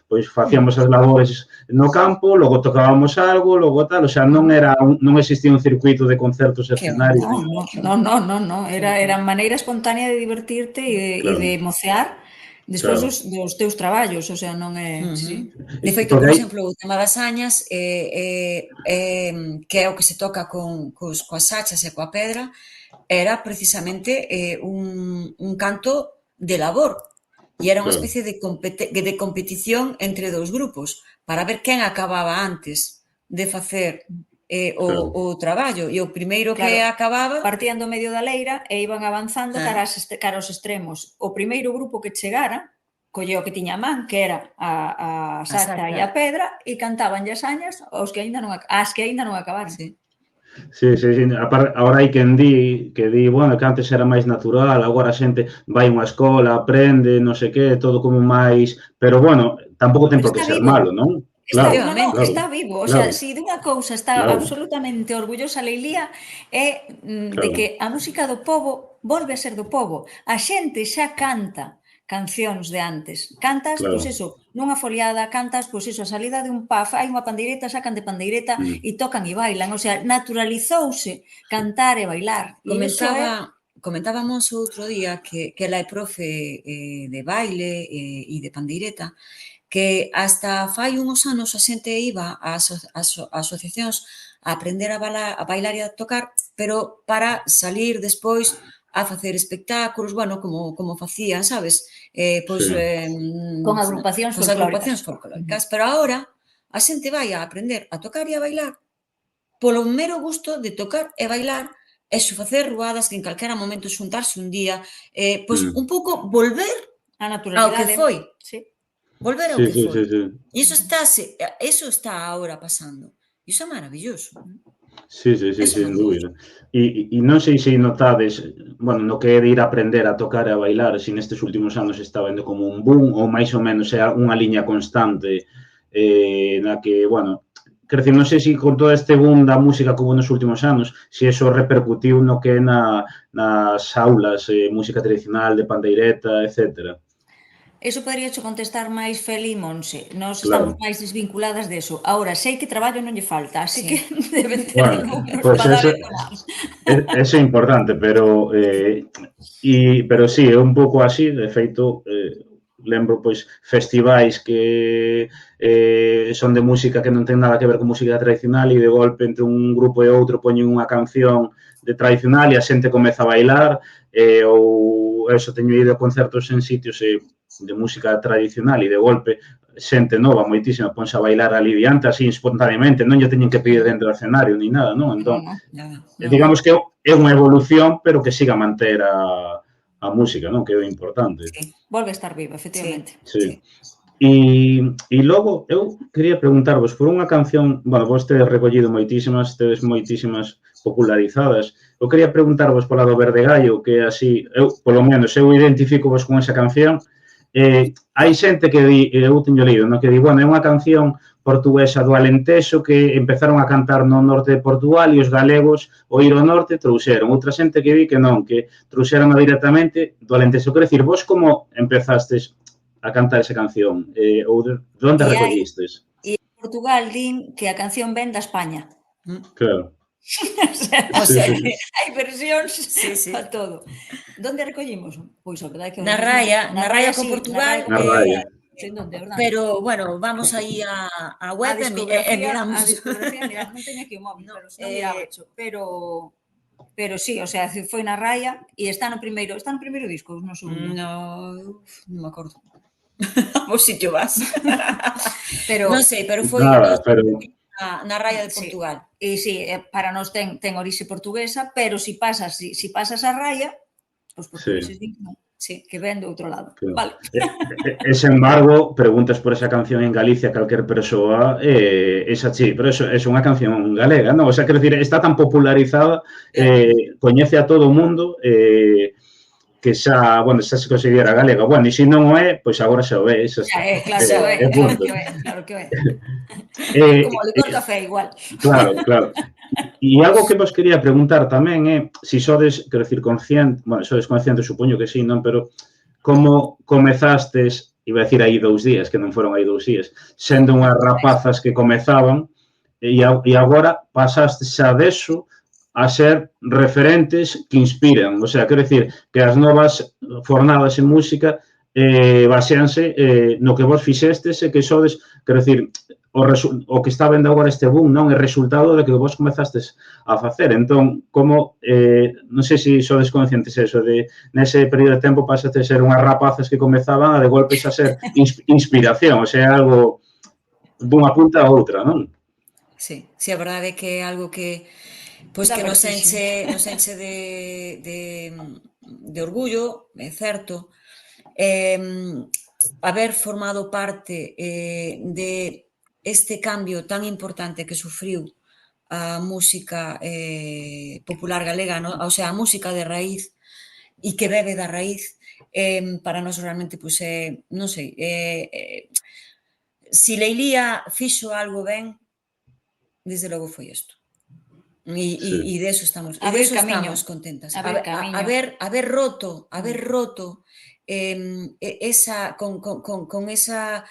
pois facíamos as labores no campo, logo tocábamos algo, logo tal, o sea, non existía un circuito de concertos Que va, escenarios. No. Era maneira espontánea de divertirte e Claro, de mocear despois claro. dos teus traballos, o sea, non é... Sí. De feito, por exemplo, o tema das añas, que é o que se toca coas sachas e coa pedra, era precisamente un canto de labor. E era unha Claro. especie de competición entre dous grupos para ver quen acababa antes de facer o traballo. E o primeiro que acababa... Partían do medio da leira e iban avanzando cara aos extremos. O primeiro grupo que chegara colleu o que tiña a man, que era a sacha e a pedra, e cantaban as añas as que aínda non acabaron. Sí. Sí. Agora hai quen di, bueno, que antes era máis natural, agora a xente vai a unha escola, aprende, non sei que, todo como máis... Pero, bueno, tampouco ten por que ser malo, non? Está vivo. O sea, se dunha cousa está absolutamente orgullosa Leilía é de que a música do pobo volve a ser do pobo. A xente xa canta cancións de antes. Cantas, pois iso, nunha foliada, cantas, pois iso, a salida de un pub, hai unha pandeireta, sacan de pandeireta e tocan e bailan. O sea, naturalizouse cantar e bailar. Comentábamos outro día que ela é profe de baile e de pandeireta, que hasta fai uns anos a xente iba ás asociacións a aprender a bailar e a tocar, pero para salir despois a facer espectáculos, bueno, como facían, sabes? Con agrupacións folclóricas. Pero agora a xente vai a aprender a tocar e a bailar polo mero gusto de tocar e bailar e facer ruadas que en calquera momento xuntarse un día, pois un pouco volver ao que foi. Volver ao que foi. E iso está agora pasando. Iso é maravilloso. Sí, sin dúbida. E non sei se notades, bueno, no que é de ir a aprender a tocar e a bailar, se nestes últimos anos está vendo como un boom ou máis ou menos é unha liña constante na que, bueno, quer dizer, non sei se con todo este boom da música que houve nos últimos anos, se eso repercutiu no que é nas aulas, música tradicional, de pandeireta, etcétera. Eso podería che contestar máis Feli e Monse. Nós estamos máis desvinculadas deso. Agora, sei que traballo non lle falta, así que deben ter algúns para dar e tomar. Eso é importante, pero sí, é un pouco así, de feito, lembro, pois, festivais que son de música que non ten nada que ver con música tradicional e de golpe entre un grupo e outro poñen unha canción de tradicional e a xente comeza a bailar, ou eso, teño ido a concertos en sitios de música tradicional e de golpe xente nova, moitísima, ponse a bailar ali diante, así espontaneamente, non lle teñen que pedir dentro do escenario ni nada, non? Entón, digamos que é unha evolución, pero que siga a manter a música, non? Que é importante. Sí, volve a estar viva, efectivamente. Sí. E logo, eu quería preguntarvos por unha canción, bueno, vos tedes recollido moitísimas popularizadas. Eu quería preguntarvos pola do Verde Gallo, que así, eu, polo menos, eu identifico vos con esa canción. Hai xente que di, eu teño lido, no? Que di, bueno, é unha canción portuguesa do Alentexo que empezaron a cantar no norte de Portugal e os galegos o ir ao norte trouxeron. Outra xente que di que non, que trouxeron directamente do Alentexo. Quero dicir, vos como empezastes a cantar esa canción? Ou de onde recollistes? E en Portugal din que a canción ven da España. Claro. O sea, hai versións para todo. Donde recollimos? Pois a verdade que... Na Raya con Portugal. Na Raya. Pero, bueno, vamos aí a web e miramos. A discografía, mira, non teño aquí o móvil, pero non miraba hecho. Pero sí, o sea, foi na Raya e está no primeiro disco, no segundo. Non me acordo. Vos sitio vas. Non sei, pero foi... Na Raya de Portugal. E sí, para nós ten orixe portuguesa, pero se pasas a Raya, os portugueses din que non. Sí, que ven do outro lado. Claro. Vale. Sen embargo, preguntas por esa canción en Galicia a calquer persoa, esa chi, pero eso é unha canción galega, non? O sea, quero dicir, está tan popularizada, coñece a todo o mundo, que xa, bueno, xa se considera galega. Bueno, e se non o é, pois agora xa o é, xa está. Xa é, claro que o é, punto. claro que o é. Eh, Como o licor café, igual. Claro, claro. E algo que vos quería preguntar tamén é se sodes, quero dicir, consciente, bueno, sodes consciente, supoño que sí, non? Pero como comezastes, iba a decir aí 2 días, que non foron aí 2 días, sendo unhas rapazas que comezaban e agora pasastes xa deso a ser referentes que inspiran. O sea, quero dicir, que as novas fornadas en música baseanse no que vos fixestes e que sodes, quero dicir, o que está vendo agora este boom non é resultado de que vos comezastes a facer. Entón, como, non sei se sodes conscientes eso, de nese período de tempo pasaste a ser unhas rapazas que comezaban a de golpes a ser inspiración, o sea, algo dunha punta a outra, non? Sí, sí, a verdade é que é algo que pois que nos enche de orgullo, é certo, haber formado parte de este cambio tan importante que sufriu a música popular galega, ¿no? O sea, a música de raíz e que bebe da raíz, para nós realmente, pois, non sei, si Leilía fixo algo ben, desde logo foi isto. E de eso estamos, estamos contentas. Haber roto esa con esa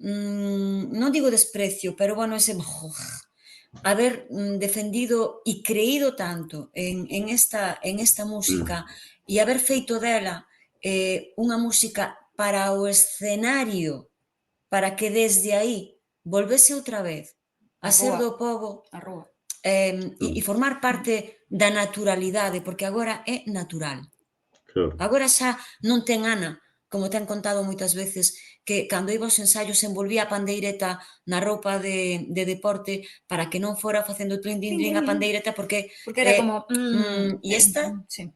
non digo desprecio, pero bueno, ese haber defendido e creído tanto en esta música e haber feito dela unha música para o escenario, para que desde aí volvese outra vez a ser do pobo, e formar parte da naturalidade, porque agora é natural. Claro. Agora xa non ten Ana, como ten contado moitas veces, que cando iba aos ensaios envolvía a pandeireta na roupa de deporte para que non fora facendo trin, trin, trin a pandeireta, porque era como... e esta? Sí.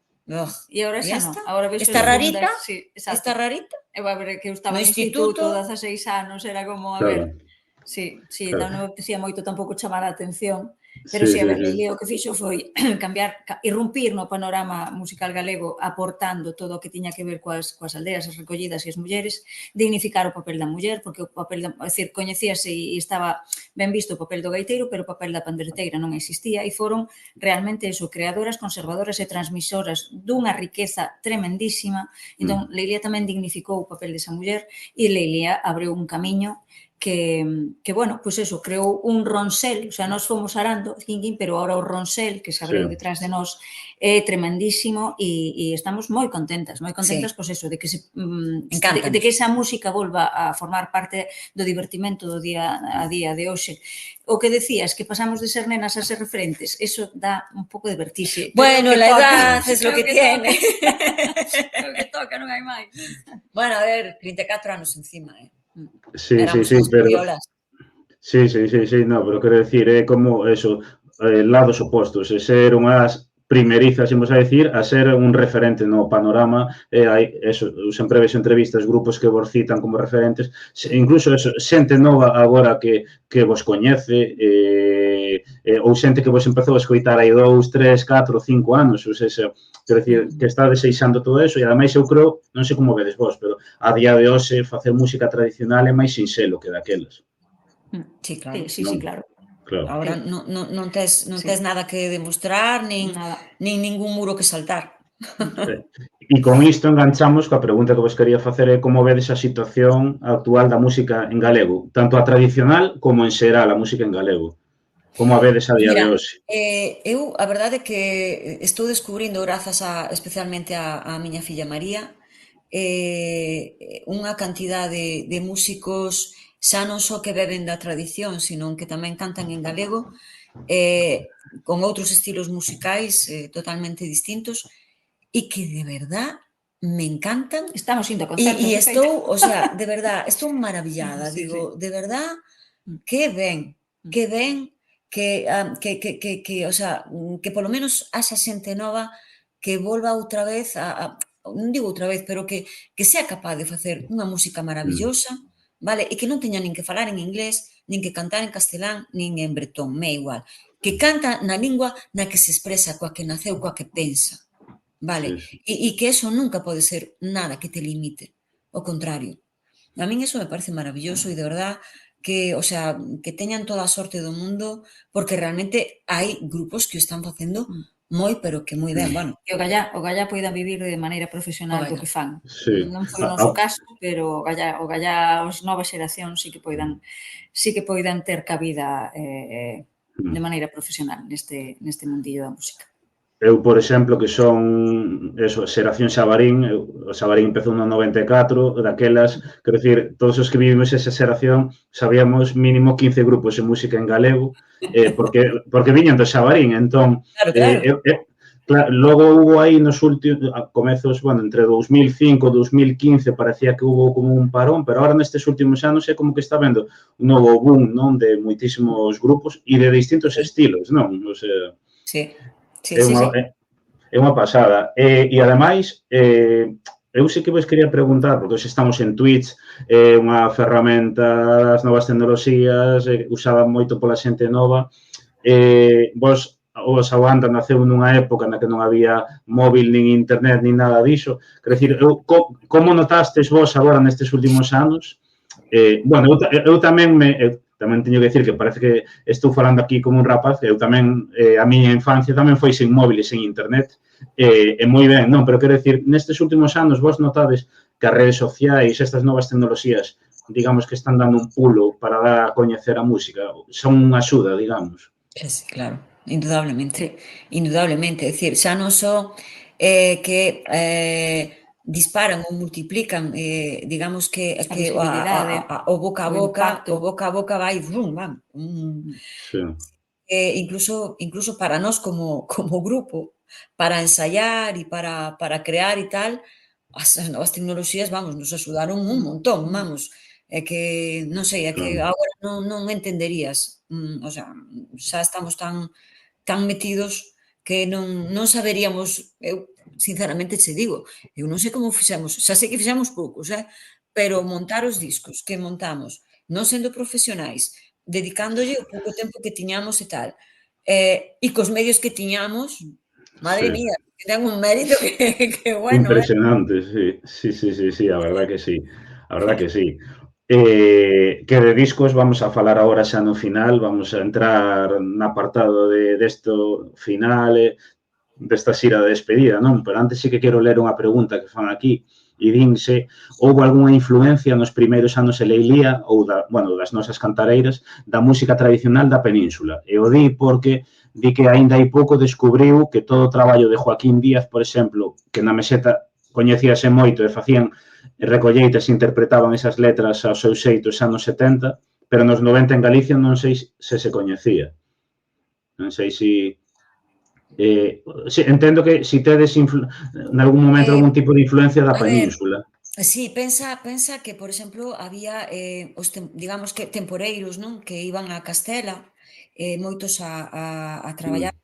E agora xa non. Agora esta rarita? Sí, esta rarita? Eu a ver, que eu estaba no no instituto, 16 anos, era como, a Claro. ver... Sí, Claro. non me apetecía moito tampouco chamar a atención, pero Sí, a ver, sí. Leilía o que fixo foi irrumpir no panorama musical galego, aportando todo o que tiña que ver coas aldeas, as recollidas e as mulleres, dignificar o papel da muller, porque o papel da, é dicir, coñecíase e estaba ben visto o papel do gaiteiro, pero o papel da pandereteira non existía, e foron realmente eso, creadoras, conservadoras e transmisoras dunha riqueza tremendísima. Entón, Leilía tamén dignificou o papel desa muller e Leilía abriu un camiño que bueno, pois eso, creou un ronsel, o sea, nós fomos arando, pero ahora o ronsel que se abriu detrás de nós é tremendísimo e estamos moi contentas, pois eso, de que de que esa música volva a formar parte do divertimento do día a día de hoxe. O que decías, que pasamos de ser nenas a ser referentes, eso dá un pouco de vertixe. Bueno, la edad es lo que tiene. Creo que toca, non hai máis. Bueno, a ver, 34 anos encima, Sí, éramos sí, pero... violas. Sí, no, pero quero decir, é como eso, lados opostos, é ser unhas primerizas, imos a decir, a ser un referente no panorama, hai, eso, eu sempre vexo entrevistas, grupos que vos citan como referentes, incluso eso, xente nova agora que vos coñece, ou xente que vos empezou a escoitar hai 2, 3, 4, 5 anos, ou seja, quero decir, que está deseixando todo eso, e ademais eu creo, non sei como vedes vos, pero a día de hoxe facer música tradicional é máis sinxelo que daquelas. Sí, claro. Sí, claro. Ahora non tes nada que demostrar, nin ningún muro que saltar. E con isto enganchamos coa pregunta que vos quería facer é como vedes a situación actual da música en galego, tanto a tradicional como en xeral a música en galego. Como a vedes a día de hoxe? Eu, a verdade é que estou descubrindo, grazas especialmente a miña filla María, unha cantidade de músicos xa non só que beben da tradición, sino que tamén cantan en galego, con outros estilos musicais totalmente distintos, e que de verdad me encantan. Estamos indo a concertos. E estou, o sea, de verdad, estou maravillada. Digo, de verdad, que ben, que, o sea, que polo menos haxa xente nova que volva outra vez a non digo outra vez, pero que sea capaz de facer unha música maravillosa, vale? E que non teña nin que falar en inglés, nin que cantar en castelán, nin en bretón, me é igual. Que canta na lingua na que se expresa, coa que naceu, coa que pensa, vale? Sí, sí. E que eso nunca pode ser nada que te limite, ao contrario. A min eso me parece maravilloso e de verdad que, o sea, que teñan toda a sorte do mundo, porque realmente hai grupos que o están facendo moi, pero que moi ben, bueno, E o gallá poidan vivir de maneira profesional do ogalla. que fan. Sí. Non foi o noso caso, pero o gallá as novas xeracións sí que poidan ter cabida de maneira profesional neste mundillo da música. Eu, por exemplo, que son eso, xeración Xabarín, o Xabarín empezou no 94, daquelas, quero dicir, todos os que vivimos esa xeración sabíamos mínimo 15 grupos de música en galego, porque viñan do Xabarín, entón, Claro, claro. claro, logo hubo aí nos últimos comezos, bueno, entre 2005 e 2015 parecía que hubo como un parón, pero agora nestes últimos anos é como que está vendo un novo boom, non, de moitísimos grupos e de distintos estilos, non? O sea, Sí, sí, é sí, sí. unha pasada. E ademais, eu sí que vos quería preguntar, porque hoxe estamos en Twitch, unha ferramenta das novas tecnoloxías, usada moito pola xente nova. Vos, o Sawanda naceu nunha época na que non había móvil, nin internet, nin nada diso. Quero dicir, como notastes vos agora nestes últimos anos? Bueno, eu tamén teño que dicir que parece que estou falando aquí como un rapaz, que eu tamén, a miña infancia tamén foi sen móvil e sen internet, e moi ben, non, pero quero dicir, nestes últimos anos vos notades que as redes sociais, estas novas tecnoloxías, digamos que están dando un pulo para dar a coñecer a música, son unha axuda, digamos. Sí, claro, indudablemente, indudablemente. É dicir, xa non só que disparan ou multiplican, digamos que A visibilidade, o boca a o boca, impacto. o boca a boca vai, vrum, vam. Sí, Incluso para nós como grupo, para ensaiar e para crear e tal, as novas tecnoloxías, vamos, nos axudaron un montón, vamos. É que, non sei, é que claro. agora non entenderías, o sea, xa estamos tan metidos que non saberíamos, eu sinceramente che digo, eu non sei como fixemos, xa sei que fixemos poucos, pero montar os discos que montamos, non sendo profesionais, dedicándolle o pouco tempo que tiñamos e tal, e cos medios que tiñamos, madre Sí. mía, que ten un mérito que bueno, Impresionante, sí. Sí, sí, sí, sí, a verdad que sí. A verdad que sí. Que de discos vamos a falar agora xa no final, vamos a entrar no apartado desto final, desta xira de despedida, non? Pero antes sí que quero ler unha pregunta que fan aquí e dinse, houve algunha influencia nos primeiros anos de Leilía ou das nosas cantareiras da música tradicional da península? E o di porque di que aínda hai pouco descubriu que todo o traballo de Joaquín Díaz, por exemplo, que na meseta coñecíase moito e facían recolleitas e interpretaban esas letras aos seus xeitos anos 70, pero nos 90 en Galicia non sei se coñecía. Non sei se... sí, entendo que si tedes en algún momento eh, algún tipo de influencia da a ver, península. sí, pensa que, por exemplo, había digamos que temporeiros, non? Que iban a Castela, moitos a traballar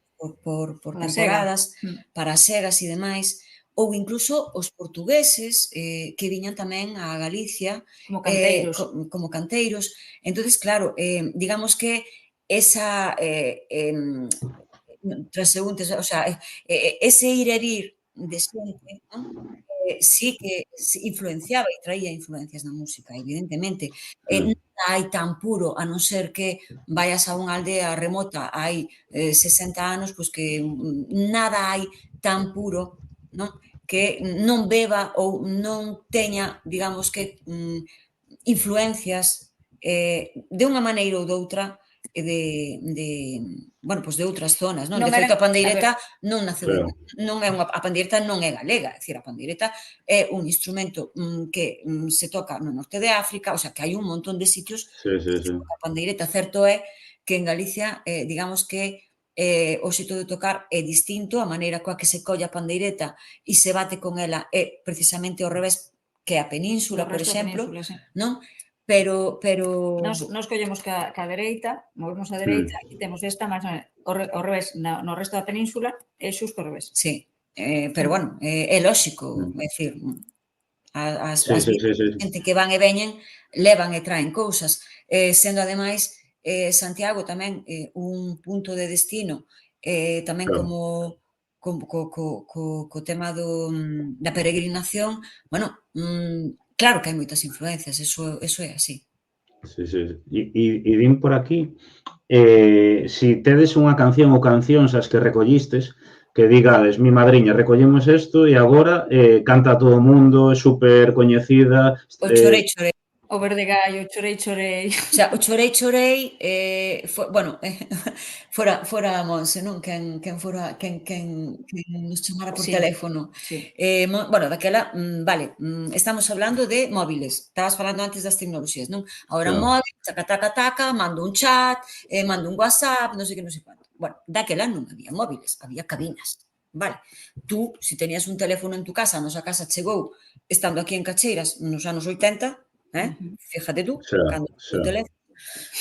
por La sega. temporadas para as segas e demais, ou incluso os portugueses que viñan tamén a Galicia Como canteiros. como canteiros. Entonces, claro, digamos que esa transeúntes, o sea, ese ir e vir de xente, non? Sí que influenciaba e traía influencias na música, evidentemente. Nada hai tan puro, a non ser que vayas a unha aldea remota hai 60 anos, pois que nada hai tan puro, non? Que non beba ou non teña, digamos que, influencias de unha maneira ou doutra bueno, pois de outras zonas, non? Non De feito, eran, a pandeireta non naceu Claro. non é a pandeireta non é galega, é dicir, a pandeireta é un instrumento que se toca no norte de África, o sea, que hai un montón de sitios Sí, que sí, se sí. toca a pandeireta. Certo é que en Galicia, digamos que o xeito de tocar é distinto, a maneira coa que se colle a pandeireta e se bate con ela é precisamente ao revés que a península, por resto da exemplo, península, sí. non? Pero Nos collemos ca dereita, movemos a dereita e temos esta máis ao revés, no resto da península é xusto ao revés. sí, Pero, bueno, é lóxico, é dicir, as Sí, sí, vidas sí, da sí, xente que van e veñen levan e traen cousas, sendo ademais Santiago tamén un punto de destino, tamén claro. co tema da peregrinación, bueno, claro que hai moitas influencias, eso é así. Sí, sí. E din por aquí, si tedes unha canción ou cancións as que recollistes, que digades, mi madriña, recollemos isto e agora canta todo o mundo, é super coñecida, O Chorei Chorei. O Verde Gallo, Chorei Chorei. O sea, o Chorei Chorei, bueno, fora a Monse, non? Quen nos chamara por Sí, teléfono. sí. Bueno, daquela, vale, estamos hablando de móviles. Estabas falando antes das tecnoloxías, non? Ahora claro, móvil, taca, taca, taca, mando un chat, mando un WhatsApp, non sei que, non sei cuánto. Bueno, daquela non había móviles, había cabinas. Vale, tú, si tenías un teléfono en tu casa, a nosa casa chegou estando aquí en Cacheiras nos anos 80, fíjate tú, xa, cando o xa. teléfono.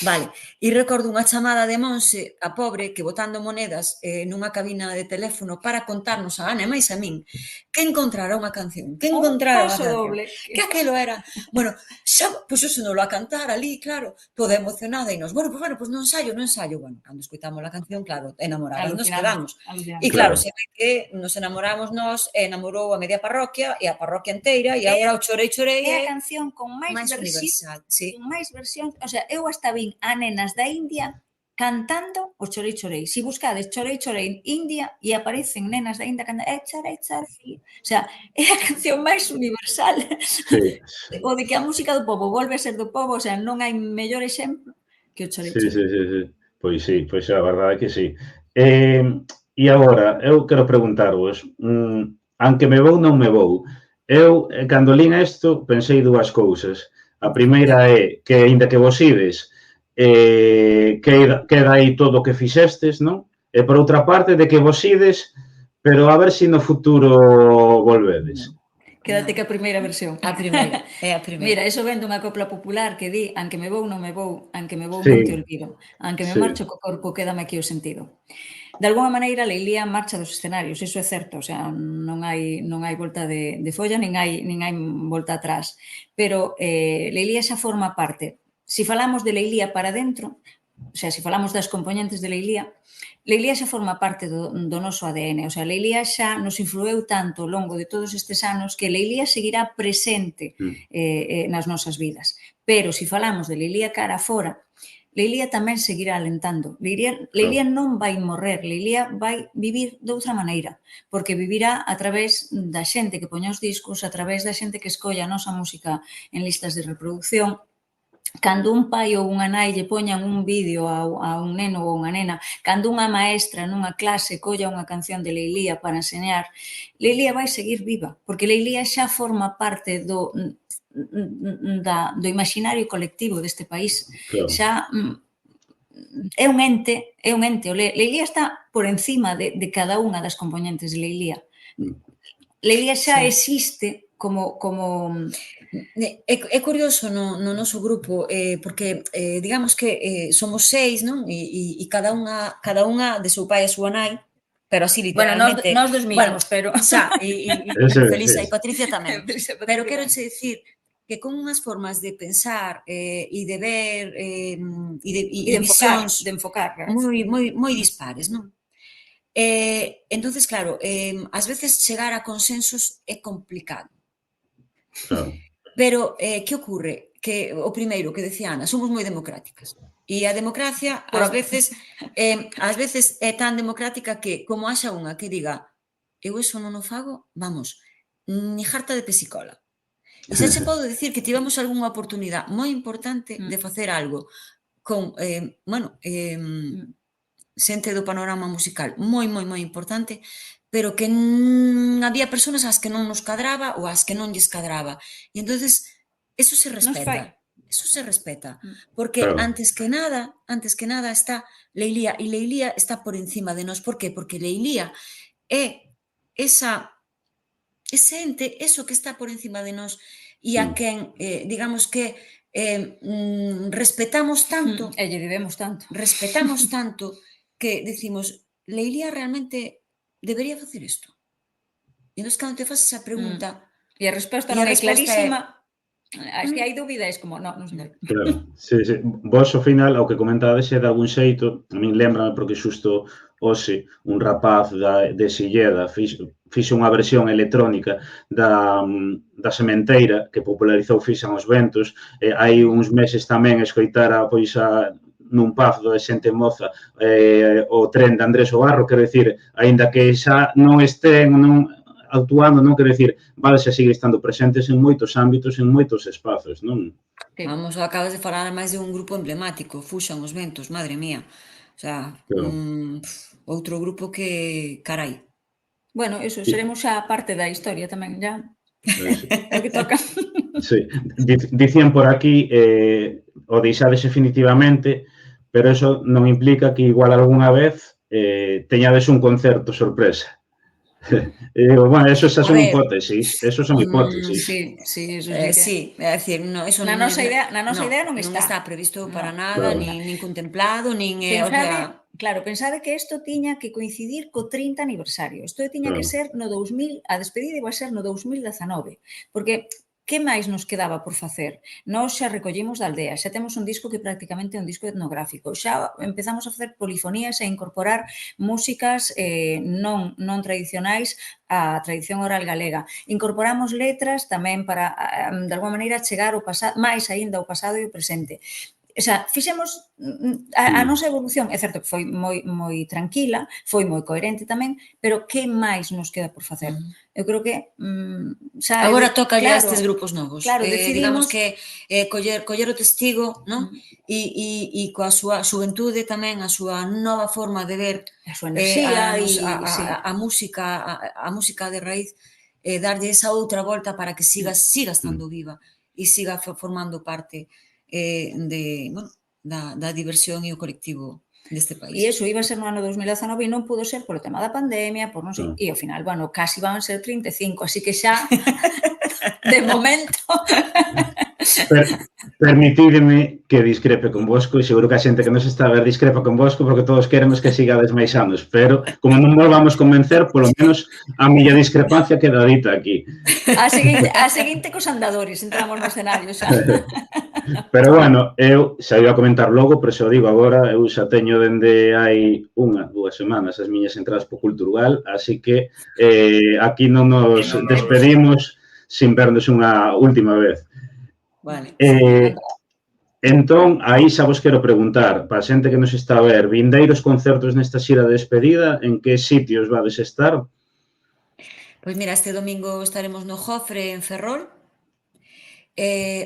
Vale, e recordo unha chamada de Monse, a pobre, que botando monedas nunha cabina de teléfono para contarnos a Ana e máis a min que encontrara unha canción, que Un encontrara unha paso canción. doble. Que aquelo era, bueno, xa puxóseno a cantar ali, claro, toda emocionada e nos, pues non ensayo. Bueno, cando escoitamos a canción, claro, enamoradas nos Alucinamos, quedamos. E alucinamos. claro, Claro, se ve que nos enamoramos nós, enamorou a media parroquia e a parroquia inteira e agora o Chorei Chorei É é a canción con máis universal, sí. con máis versións, o sea, eu hasta vin a nenas da India cantando o Chorei Chorei. Si buscades Chorei Chorei India e aparecen nenas da India cantando Chorei Chorei. O sea, é a canción máis universal. sí, O de que a música do pobo volve a ser do pobo, o sea, non hai mellor exemplo que o Chorei sí, Chorei. sí, sí, sí. Sí, pois a verdade é que sí. E agora, eu quero preguntarvos, aunque me vou, non me vou. Eu, cando lín isto, pensei dúas cousas. A primeira é que, aínda que vos ides, queda aí todo o que fixestes, non? E por outra parte, de que vos ides, pero a ver se no futuro volvedes. Non, Quédate non. que a primeira versión. A primeira, é a primeira. Mira, eso ven dunha copla popular que di anque me vou non me vou, anque me vou Sí, non te olvido, anque me sí, marcho co corpo quédame aquí o sentido. De algunha maneira, Leilía marcha dos escenarios, iso é certo, o sea, non hai volta de folla, nin hai volta atrás. Pero Leilía xa forma parte. Si falamos de Leilía para dentro, o sea, si falamos das componentes de Leilía xa forma parte do noso ADN, o sea, Leilía xa nos influeu tanto ao longo de todos estes anos que Leilía seguirá presente nas nosas vidas. Pero se falamos de Leilía cara fora, Leilía tamén seguirá alentando. Leilía claro. non vai morrer, Leilía vai vivir de outra maneira, porque vivirá a través da xente que poña os discos, a través da xente que escolla a nosa música en listas de reproducción. Cando un pai ou unha nai lle poñan un vídeo a un neno ou unha nena, cando unha maestra nunha clase colla unha canción de Leilía para enseñar, Leilía vai seguir viva, porque Leilía xa forma parte do imaxinario colectivo deste país. Claro. Xa é un ente. Leilía está por encima de cada unha das componentes de Leilía. Leilía xa Sí. existe como É curioso no noso grupo, porque digamos que somos 6, non? E cada unha de seu pai e súa nai, pero así bueno, literalmente. nós dos mismos, pero Xa, Ese, Felisa sí. e Patricia tamén. Felisa e Patricia Pero tamén. quero che dicir que con unhas formas de pensar e de ver e de visións de enfocar. moi dispares, non? Entonces, claro, ás veces chegar a consensos é complicado. Claro. Pero, que ocorre? Que o primeiro que decía Ana, somos moi democráticas. E a democracia, ás veces é tan democrática que, como haxa unha que diga eu eso non o fago, vamos, ni jarta de pesicola. E xa che podo dicir que tivemos algunha oportunidade moi importante de facer algo con, xente do panorama musical moi importante, pero que había persoas ás que non nos cadraba ou ás que non lles cadraba. E entonces eso se respeta. Eso se respeta, porque Claro. antes que nada está Leilía, e Leilía está por encima de nós. Por qué? Porque Leilía é ese ente, eso que está por encima de nós e a quen, digamos que respetamos tanto, E lle debemos tanto. que decimos, Leilía realmente debería facer isto. entón, cando te faz esa pregunta, E a resposta e non a é resposta clarísima, se hai dúbida, é como, non sei. Claro, sí, sí. Vos, ao final, ao que comentades é de algún xeito, a min lembrame porque xusto hoxe un rapaz de Silleda fixo unha versión electrónica da Sementeira que popularizou Fixan os Ventos. Hai uns meses tamén escoitara pois nun pub de xente moza o tren de Andrés Obarro, quero dicir, aínda que xa non estén actuando, non quero dicir, vale, xa sigue estando presentes en moitos ámbitos, en moitos espazos, non? vamos, acabas de falar máis de un grupo emblemático, Fuxan os Ventos, madre mía. O sea, Claro. outro grupo que, carai. Bueno, eso, seremos xa parte da historia tamén, ya. Sí. É o que toca. Sí. Dicían por aquí o deixades definitivamente, pero eso non implica que igual algunha vez teñades un concerto sorpresa. Bueno, eso xa son hipótesis, eso son hipótesis. Sí, eso sí que... Sí, é dicir, no, eso Na nosa idea non non está. está previsto para nada, Claro. nin contemplado, nin, o Pensade, sea, claro, pensade que isto tiña que coincidir co 30 aniversario. Isto tiña que Claro. ser no 2000, a despedida iba a ser no 2019, porque que máis nos quedaba por facer? Nós xa recollimos da aldea, xa temos un disco que prácticamente é un disco etnográfico, xa empezamos a facer polifonías e a incorporar músicas non tradicionais á tradición oral galega. Incorporamos letras tamén para, de alguma maneira, chegar ao pasado, máis aínda ao pasado e ao presente. O sea, fixemos a nosa evolución, é certo que foi moi tranquila, foi moi coherente tamén, pero que máis nos queda por facer? Eu creo que xa... Agora toca a estes grupos novos. Claro, Digamos decidimos... que coller o testigo, non? E coa súa xuventude tamén, a súa nova forma de ver a súa enerxía a música de raíz, darlle esa outra volta para que siga estando viva e siga formando parte da diversión e o colectivo deste país. E iso iba a ser no ano 2019 e non pudo ser polo tema da pandemia, por non sei, e ao final, bueno, casi van a ser 35, así que xa, de momento... Permitídeme que discrepe con vosco, e seguro que a xente que nos está a ver discrepa con vosco porque todos queremos que sigades máis anos, pero como non nos vamos convencer, polo menos a miña discrepancia queda dita aquí. A seguinte cos andadores, entramos no escenario xa. Pero bueno, eu xa iba a comentar logo, pero xa o digo agora, eu xa teño dende hai 1-2 semanas as miñas entradas po Culturgal, así que aquí non nos despedimos sin vernos unha última vez. Vale. Entón, aí xa vos quero preguntar, para a xente que nos está a ver, vindeiros concertos nesta xira de despedida, en que sitios vades estar? Pois mira, este domingo estaremos no Jofre, en Ferrol,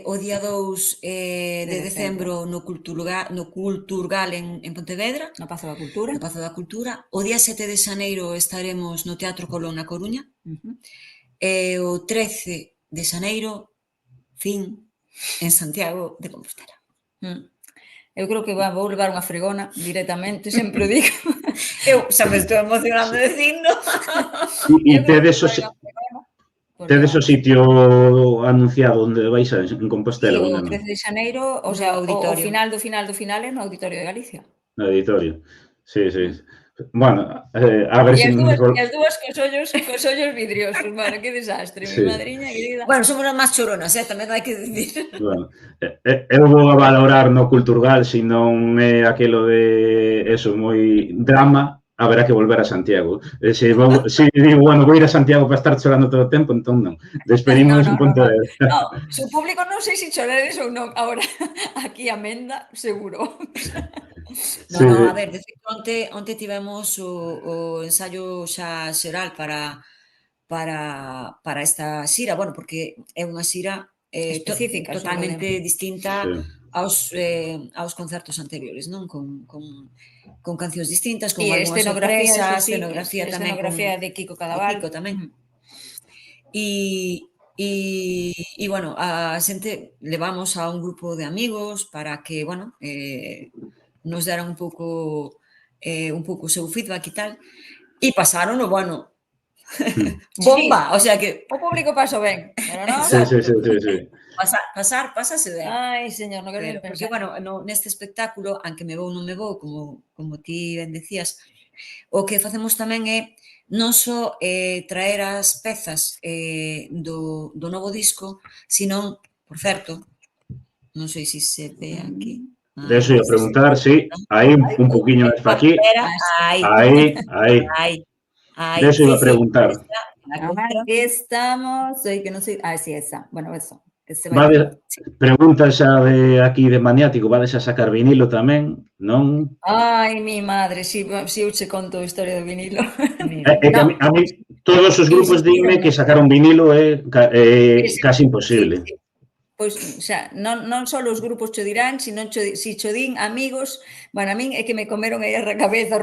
o día 2 de decembro no Culturgal en Pontevedra, no Pazo da Cultura. No Pazo da Cultura. O día 7 de xaneiro estaremos no Teatro Colón na Coruña. E o 13 de xaneiro, en Santiago de Compostela. Eu creo que vou levar unha fregona directamente, sempre o digo. Eu xa me estou emocionando dicindo. E tedes o sitio anunciado onde vais en Compostela? E o 13 de xaneiro, o sea, o final do final é no Auditorio de Galicia. No auditorio, sí. Bueno, a ver se... E as dúas cos ollos vidriosos, mano, que desastre, mi madriña querida. Bueno, somos as máis choronas, tamén hai que dicir. Bueno, eu vou a valorar no Culturgal, se non é aquilo de eso, moi drama, haberá que volver a Santiago. Se digo, bueno, vou ir a Santiago para estar chorando todo o tempo, entón non. Despedimos en Pontevedra. No, se o público non sei se chorares ou non, agora, aquí a Menda, seguro. No, a ver, de feito, onte tivemos o ensaio xa xeral para esta xira, bueno, porque é unha xira específica, totalmente distinta aos concertos anteriores, non? Con cancións distintas, con algunhas sorpresas, escenografía tamén. Escenografía de Kiko Cadaval. Kiko tamén. E, bueno, a xente levamos a un grupo de amigos para que, bueno, nos deran un pouco o seu feedback e tal, e pasaron o bueno, bomba, o sea que... O público pasou ben, pero non? Sí. Pásase ben. Ai, señor, non quero pensar. Porque, bueno, neste espectáculo, aunque me vou, non me vou, como ti ben decías, o que facemos tamén é non só traer as pezas do novo disco, sino, por certo, non sei se se ve aquí. De eso ia preguntar, sí, aí un poquinho máis para aquí, Espera, aí, aí. De eso iba a preguntar. Aquí estamos, que non sei, sí, esa, bueno, eso, que se vai. Pregunta xa de aquí de Maniático, vades a sacar vinilo tamén, non? Ai, mi madre, si eu che conto a historia do vinilo. É que a mí todos os grupos dinme que sacar un vinilo é casi imposible. Pois, xa, non só os grupos cho dirán, sino si cho din amigos, bueno, a min é que me comeron aí a cabeza,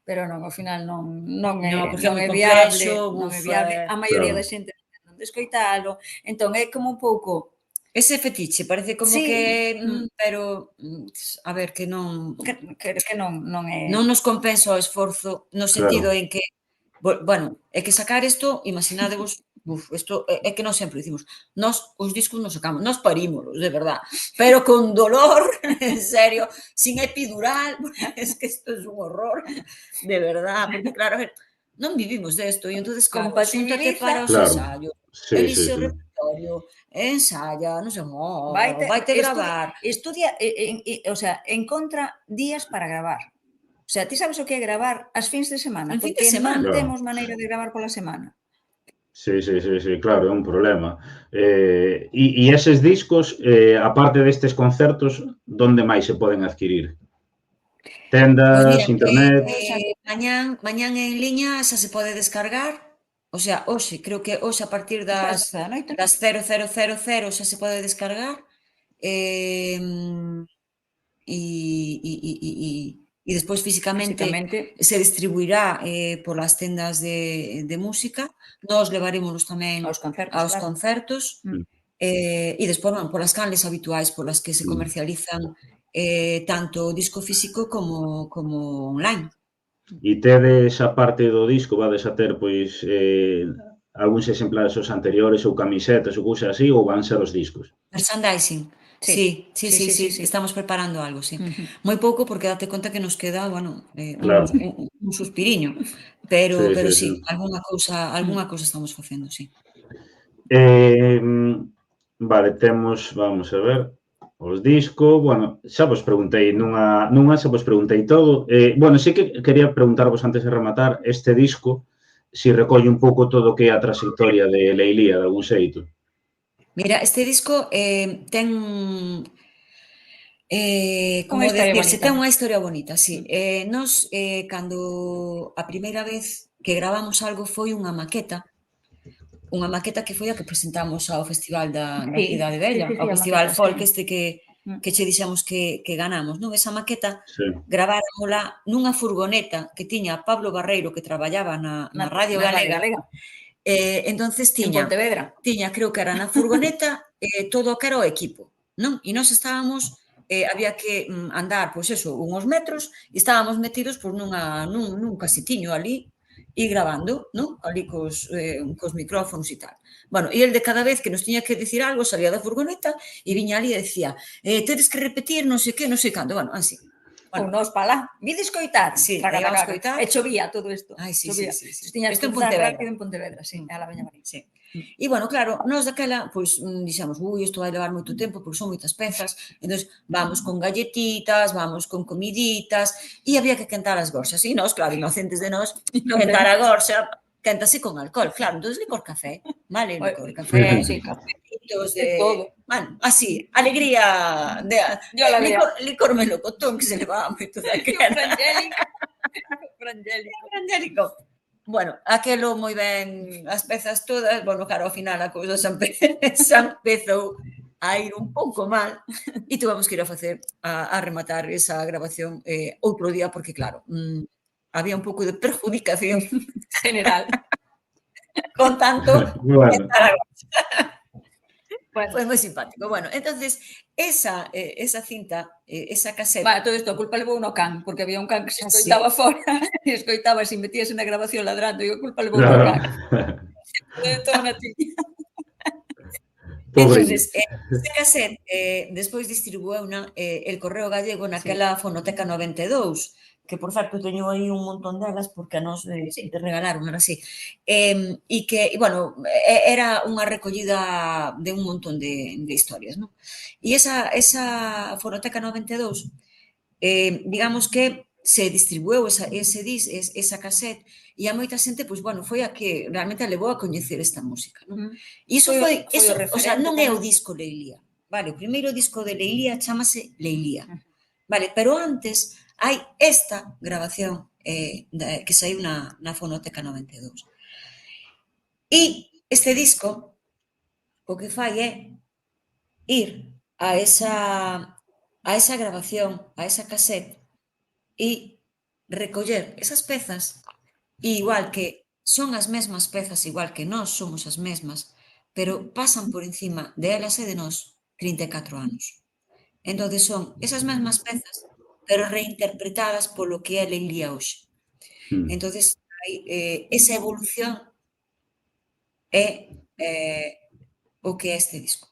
pero non, ao final non é viable, non é viable. A maioría da xente non descoitalo, entón é como un pouco ese fetiche, parece como que, pero, a ver, que non... Que non é... Non nos compensa o esforzo, no sentido en que, bueno, é que sacar isto, imaginádevos, isto é que nós sempre dicimos, nós os discos nos sacamos, nós parímolos, de verdad, pero con dolor, en serio, sin epidural, es que isto é un horror, de verdad, porque claro, a ver, non vivimos desto, e entonces, claro, xúntate para os ensayos, elixe o repertorio, ensaya, non sei, vaite gravar. Estudia, o sea, encontra días para gravar. O sea, ti sabes o que é gravar as fins de semana? En fin de semana. Non temos maneira de gravar pola semana. Sí, claro, é un problema. E eses discos, aparte destes concertos, donde máis se poden adquirir? Tendas, internet... Mañán en liña xa se pode descargar, o sea, hoxe, creo que hoxe a partir das 00:00 xa se pode descargar, e despois físicamente se distribuirá polas tendas de música. Nós levarémonos tamén aos concertos, e despois, bueno, polas canles habituais polas que se comercializan tanto disco físico como online. E tedes a parte do disco, vades a ter, pois, algúns exemplares os anteriores ou camisetas ou cousas así, ou van ser os discos? Merchandising. Sí, estamos preparando algo, sí. Moi pouco porque date conta que nos queda, bueno, un suspiriño, pero sí, algunha cousa estamos facendo, sí. Vale, temos, vamos a ver, os discos, bueno, xa vos preguntei nunha xa vos preguntei todo. Bueno, sí que quería preguntarvos antes de rematar este disco, si recolle un pouco todo o que é a trayectoria de Leilía, de algún xeito. Mira, este disco ten, como decirse, ten unha historia bonita, sí. Nos, cando a primeira vez que gravamos algo foi unha maqueta que foi a que presentamos ao Festival da Cidade Bella, ao Festival Folk este que che dixemos que ganamos, non? Esa maqueta graváramola nunha furgoneta que tiña Pablo Barreiro, que traballaba na Radio Galega. Entonces tiña, creo que era na furgoneta, todo o que era o equipo, non? E nós estábamos, había que andar, pois eso, uns metros, e estábamos metidos nun casetiño ali, e gravando, non? Ali cos micrófonos e tal. Bueno, e el de cada vez que nos tiña que dicir algo, salía da furgoneta e viña ali e decía, tedes que repetir non sei que, non sei cando, bueno, así. Ou nos pa lá, vide escoitar. Sí, íbamos escoitar. E chovía todo isto. Ai, sí. Tiñas que estar rápido en Pontevedra, sí, a la Beña Marín. Sí. E, bueno, claro, nós daquela, pois, dixemos, isto vai levar moito tempo, porque son moitas pezas, entón, vamos con galletitas, vamos con comiditas, e había que quentar as gorxas. E nós, claro, inocentes de nós, quentar a gorxa, quéntase con alcohol, claro, entón, licor café, vale, licor café, cafetitos de todo. Bueno, así, alegría de licor melocotón que se levaba moito daquela. Frangélico. Bueno, aquelo moi ben, as pezas todas, bueno, claro, ao final a cousa xa empezou a ir un pouco mal e tuvamos que ir a rematar esa grabación outro día porque, claro, había un pouco de perjudicación general con tanto foi moi simpático. Bueno, entonces, esa cinta, esa caseta... todo isto, a culpa levou no can, porque había un can que se escoitaba fora, e escoitaba, se metíase na grabación ladrando, e a culpa levou no can. Todo na tiña. Entonces, ese cassette, despois distribueuna El Correo Gallego naquela Fonoteca 92, que por certo teño aí un montón delas porque a nos te regalaron, era así. E que, bueno, era unha recollida de un montón de historias, non? E esa Fonoteca 92, digamos que se distribueu esa cassette e a moita xente, pois, bueno, foi a que realmente a levou a coñecer esta música, non? E iso foi, o o sea, referente non é o tamén. disco Leilía, vale, o primeiro disco de Leilía chámase Leilía, vale, pero antes hai esta grabación que saiu na Fonoteca 92. E este disco o que fai é ir a esa grabación, a esa cassette e recoller esas pezas, e igual que son as mesmas pezas, igual que nós somos as mesmas, pero pasan por encima de elas e de nós 34 anos. Entón, son esas mesmas pezas, pero reinterpretadas polo que é Leilía hoxe. Entón, hai esa evolución é o que é este disco.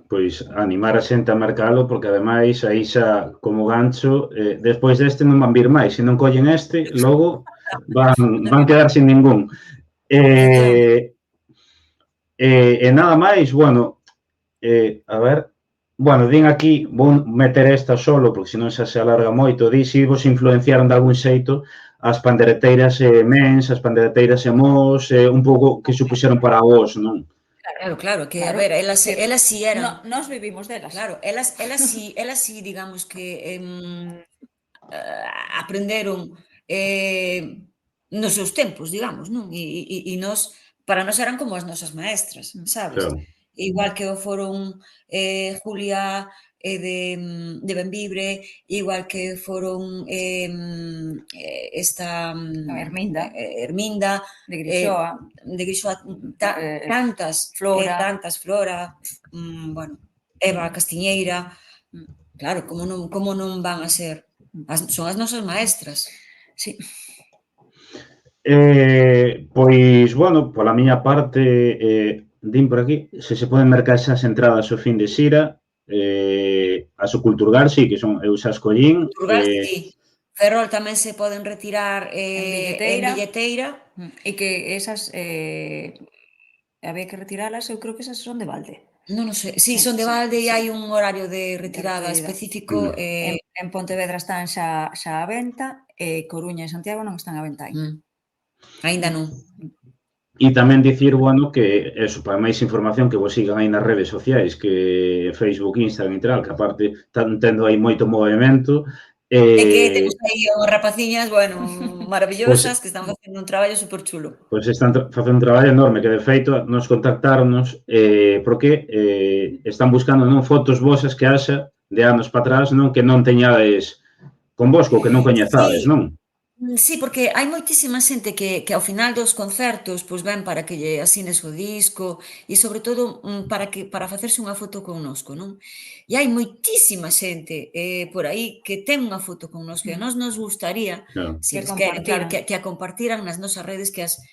Pois animar a xente a marcalo, porque ademais aí xa como gancho, despois deste non van vir máis, se non collen este, logo van quedar sin ningún. E nada máis, bueno, a ver, bueno, din aquí, vou meter esta solo, porque senón xa se alarga moito, di se vos influenciaron de algún xeito as pandereteiras mens, as pandereteiras mos, un pouco que supuxeron para vos, non? Claro, que, a ver, elas si eran... Nós vivimos delas. Claro, elas si, digamos que aprenderon nos seus tempos, digamos, non? E nós, para nós eran como as nosas maestras, sabes? Claro. Igual que o foron Julia de Bembibre, igual que foron esta Herminda de Grixoa, tantas, Flora, bueno, Eva Castiñeira, claro, como non van a ser, son as nosas maestras. Sí. Pois, bueno, pola miña parte, din por aquí, se poden mercar esas entradas ao fin de xira, as o Culturgal, sí, que son, eu xa escollín. Culturgal, sí. Ferrol tamén se poden retirar en billeteira. E que esas había que retiralas, eu creo que esas son de balde. Non o sei, sí, son de balde e hai un horario de retirada específico. En Pontevedra están xa á venta, e Coruña e Santiago non están á venta aí. Ainda non. E tamén dicir, bueno, que eso, para máis información que vos sigan aí nas redes sociais, que Facebook, Instagram e tal, que aparte están tendo aí moito movimento. E que temos aí unhas rapaciñas, bueno, maravillosas, que están facendo un traballo super chulo. Pois están facendo un traballo enorme, que de feito nos contactaronnos porque están buscando non fotos vosas que haxa de anos para atrás, non, que non teñades convosco, que non coñezades, non? Sí, porque hai moitísima xente que ao final dos concertos pois ven para que lle asines o disco e sobre todo para facerse unha foto connosco, non? E hai moitísima xente por aí que ten unha foto connosco e a nós nos gustaría, se eles queren, claro, que a compartiran nas nosas redes, que as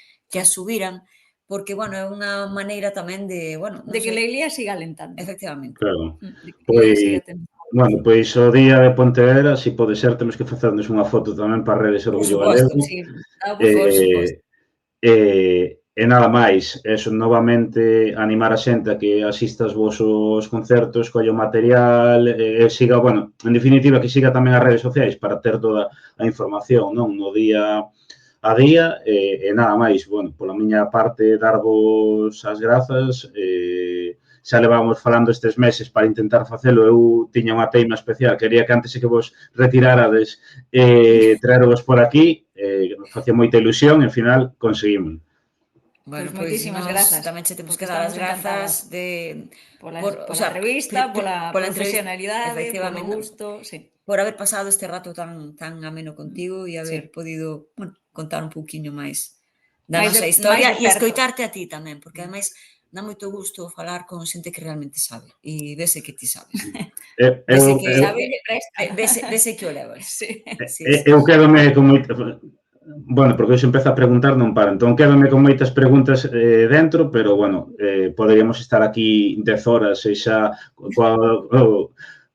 subiran, porque, bueno, é unha maneira tamén de, bueno, de que Leilía siga alentando. Efectivamente. Claro. Bueno, pois o día de Pontevedra, se pode ser, temos que facernos unha foto tamén para redes Orgullo Galego. Por suposto. E nada máis, eso, novamente animar a xente a que asista aos vosos concertos, colle o material, siga, bueno, en definitiva, que siga tamén as redes sociais para ter toda a información, non, no día a día, e nada máis, bueno, pola miña parte, darvos as grazas, xa levamos falando estes meses para intentar facelo, eu tiña unha teima especial, quería que antes que vos retirarades traervos por aquí, que nos facía moita ilusión, e ao final conseguimos. Bueno, pois moitísimas grazas. Tamén che temos que dar as grazas pola revista, pola profesionalidade, polo gusto, sí. Por haber pasado este rato tan ameno contigo e haber podido, bueno, contar un pouquiño máis da nosa historia e escoitarte a ti tamén, porque ademais dá moito gusto falar con xente que realmente sabe e vese que ti sabes. Vese que o levas. Eu quedome con moito... Bueno, porque hoxe empeza a preguntar non para, entón quedome con moitas preguntas dentro, pero, bueno, poderíamos estar aquí 10 horas e xa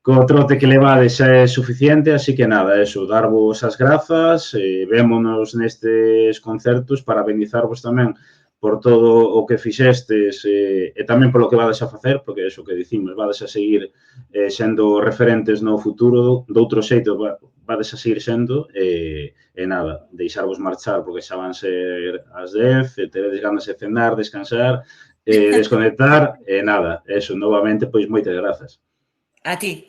co trote que levades é suficiente, así que nada, eso, darvos as grazas, vémonos nestes concertos para benizarvos tamén por todo o que fixestes e tamén polo que vades a facer, porque é iso que dicimos, vades a seguir sendo referentes no futuro, de outro xeito vades a seguir sendo, e nada, deixarvos marchar, porque xa van ser as 10, teredes ganas de cenar, descansar, desconectar, e nada, eso, novamente, pois moitas grazas. A ti,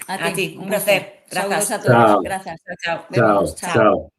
un placer. Saúdos Grazas. a todos. Chao, Grazas. Chao. chao, Vémonos. Chao. chao.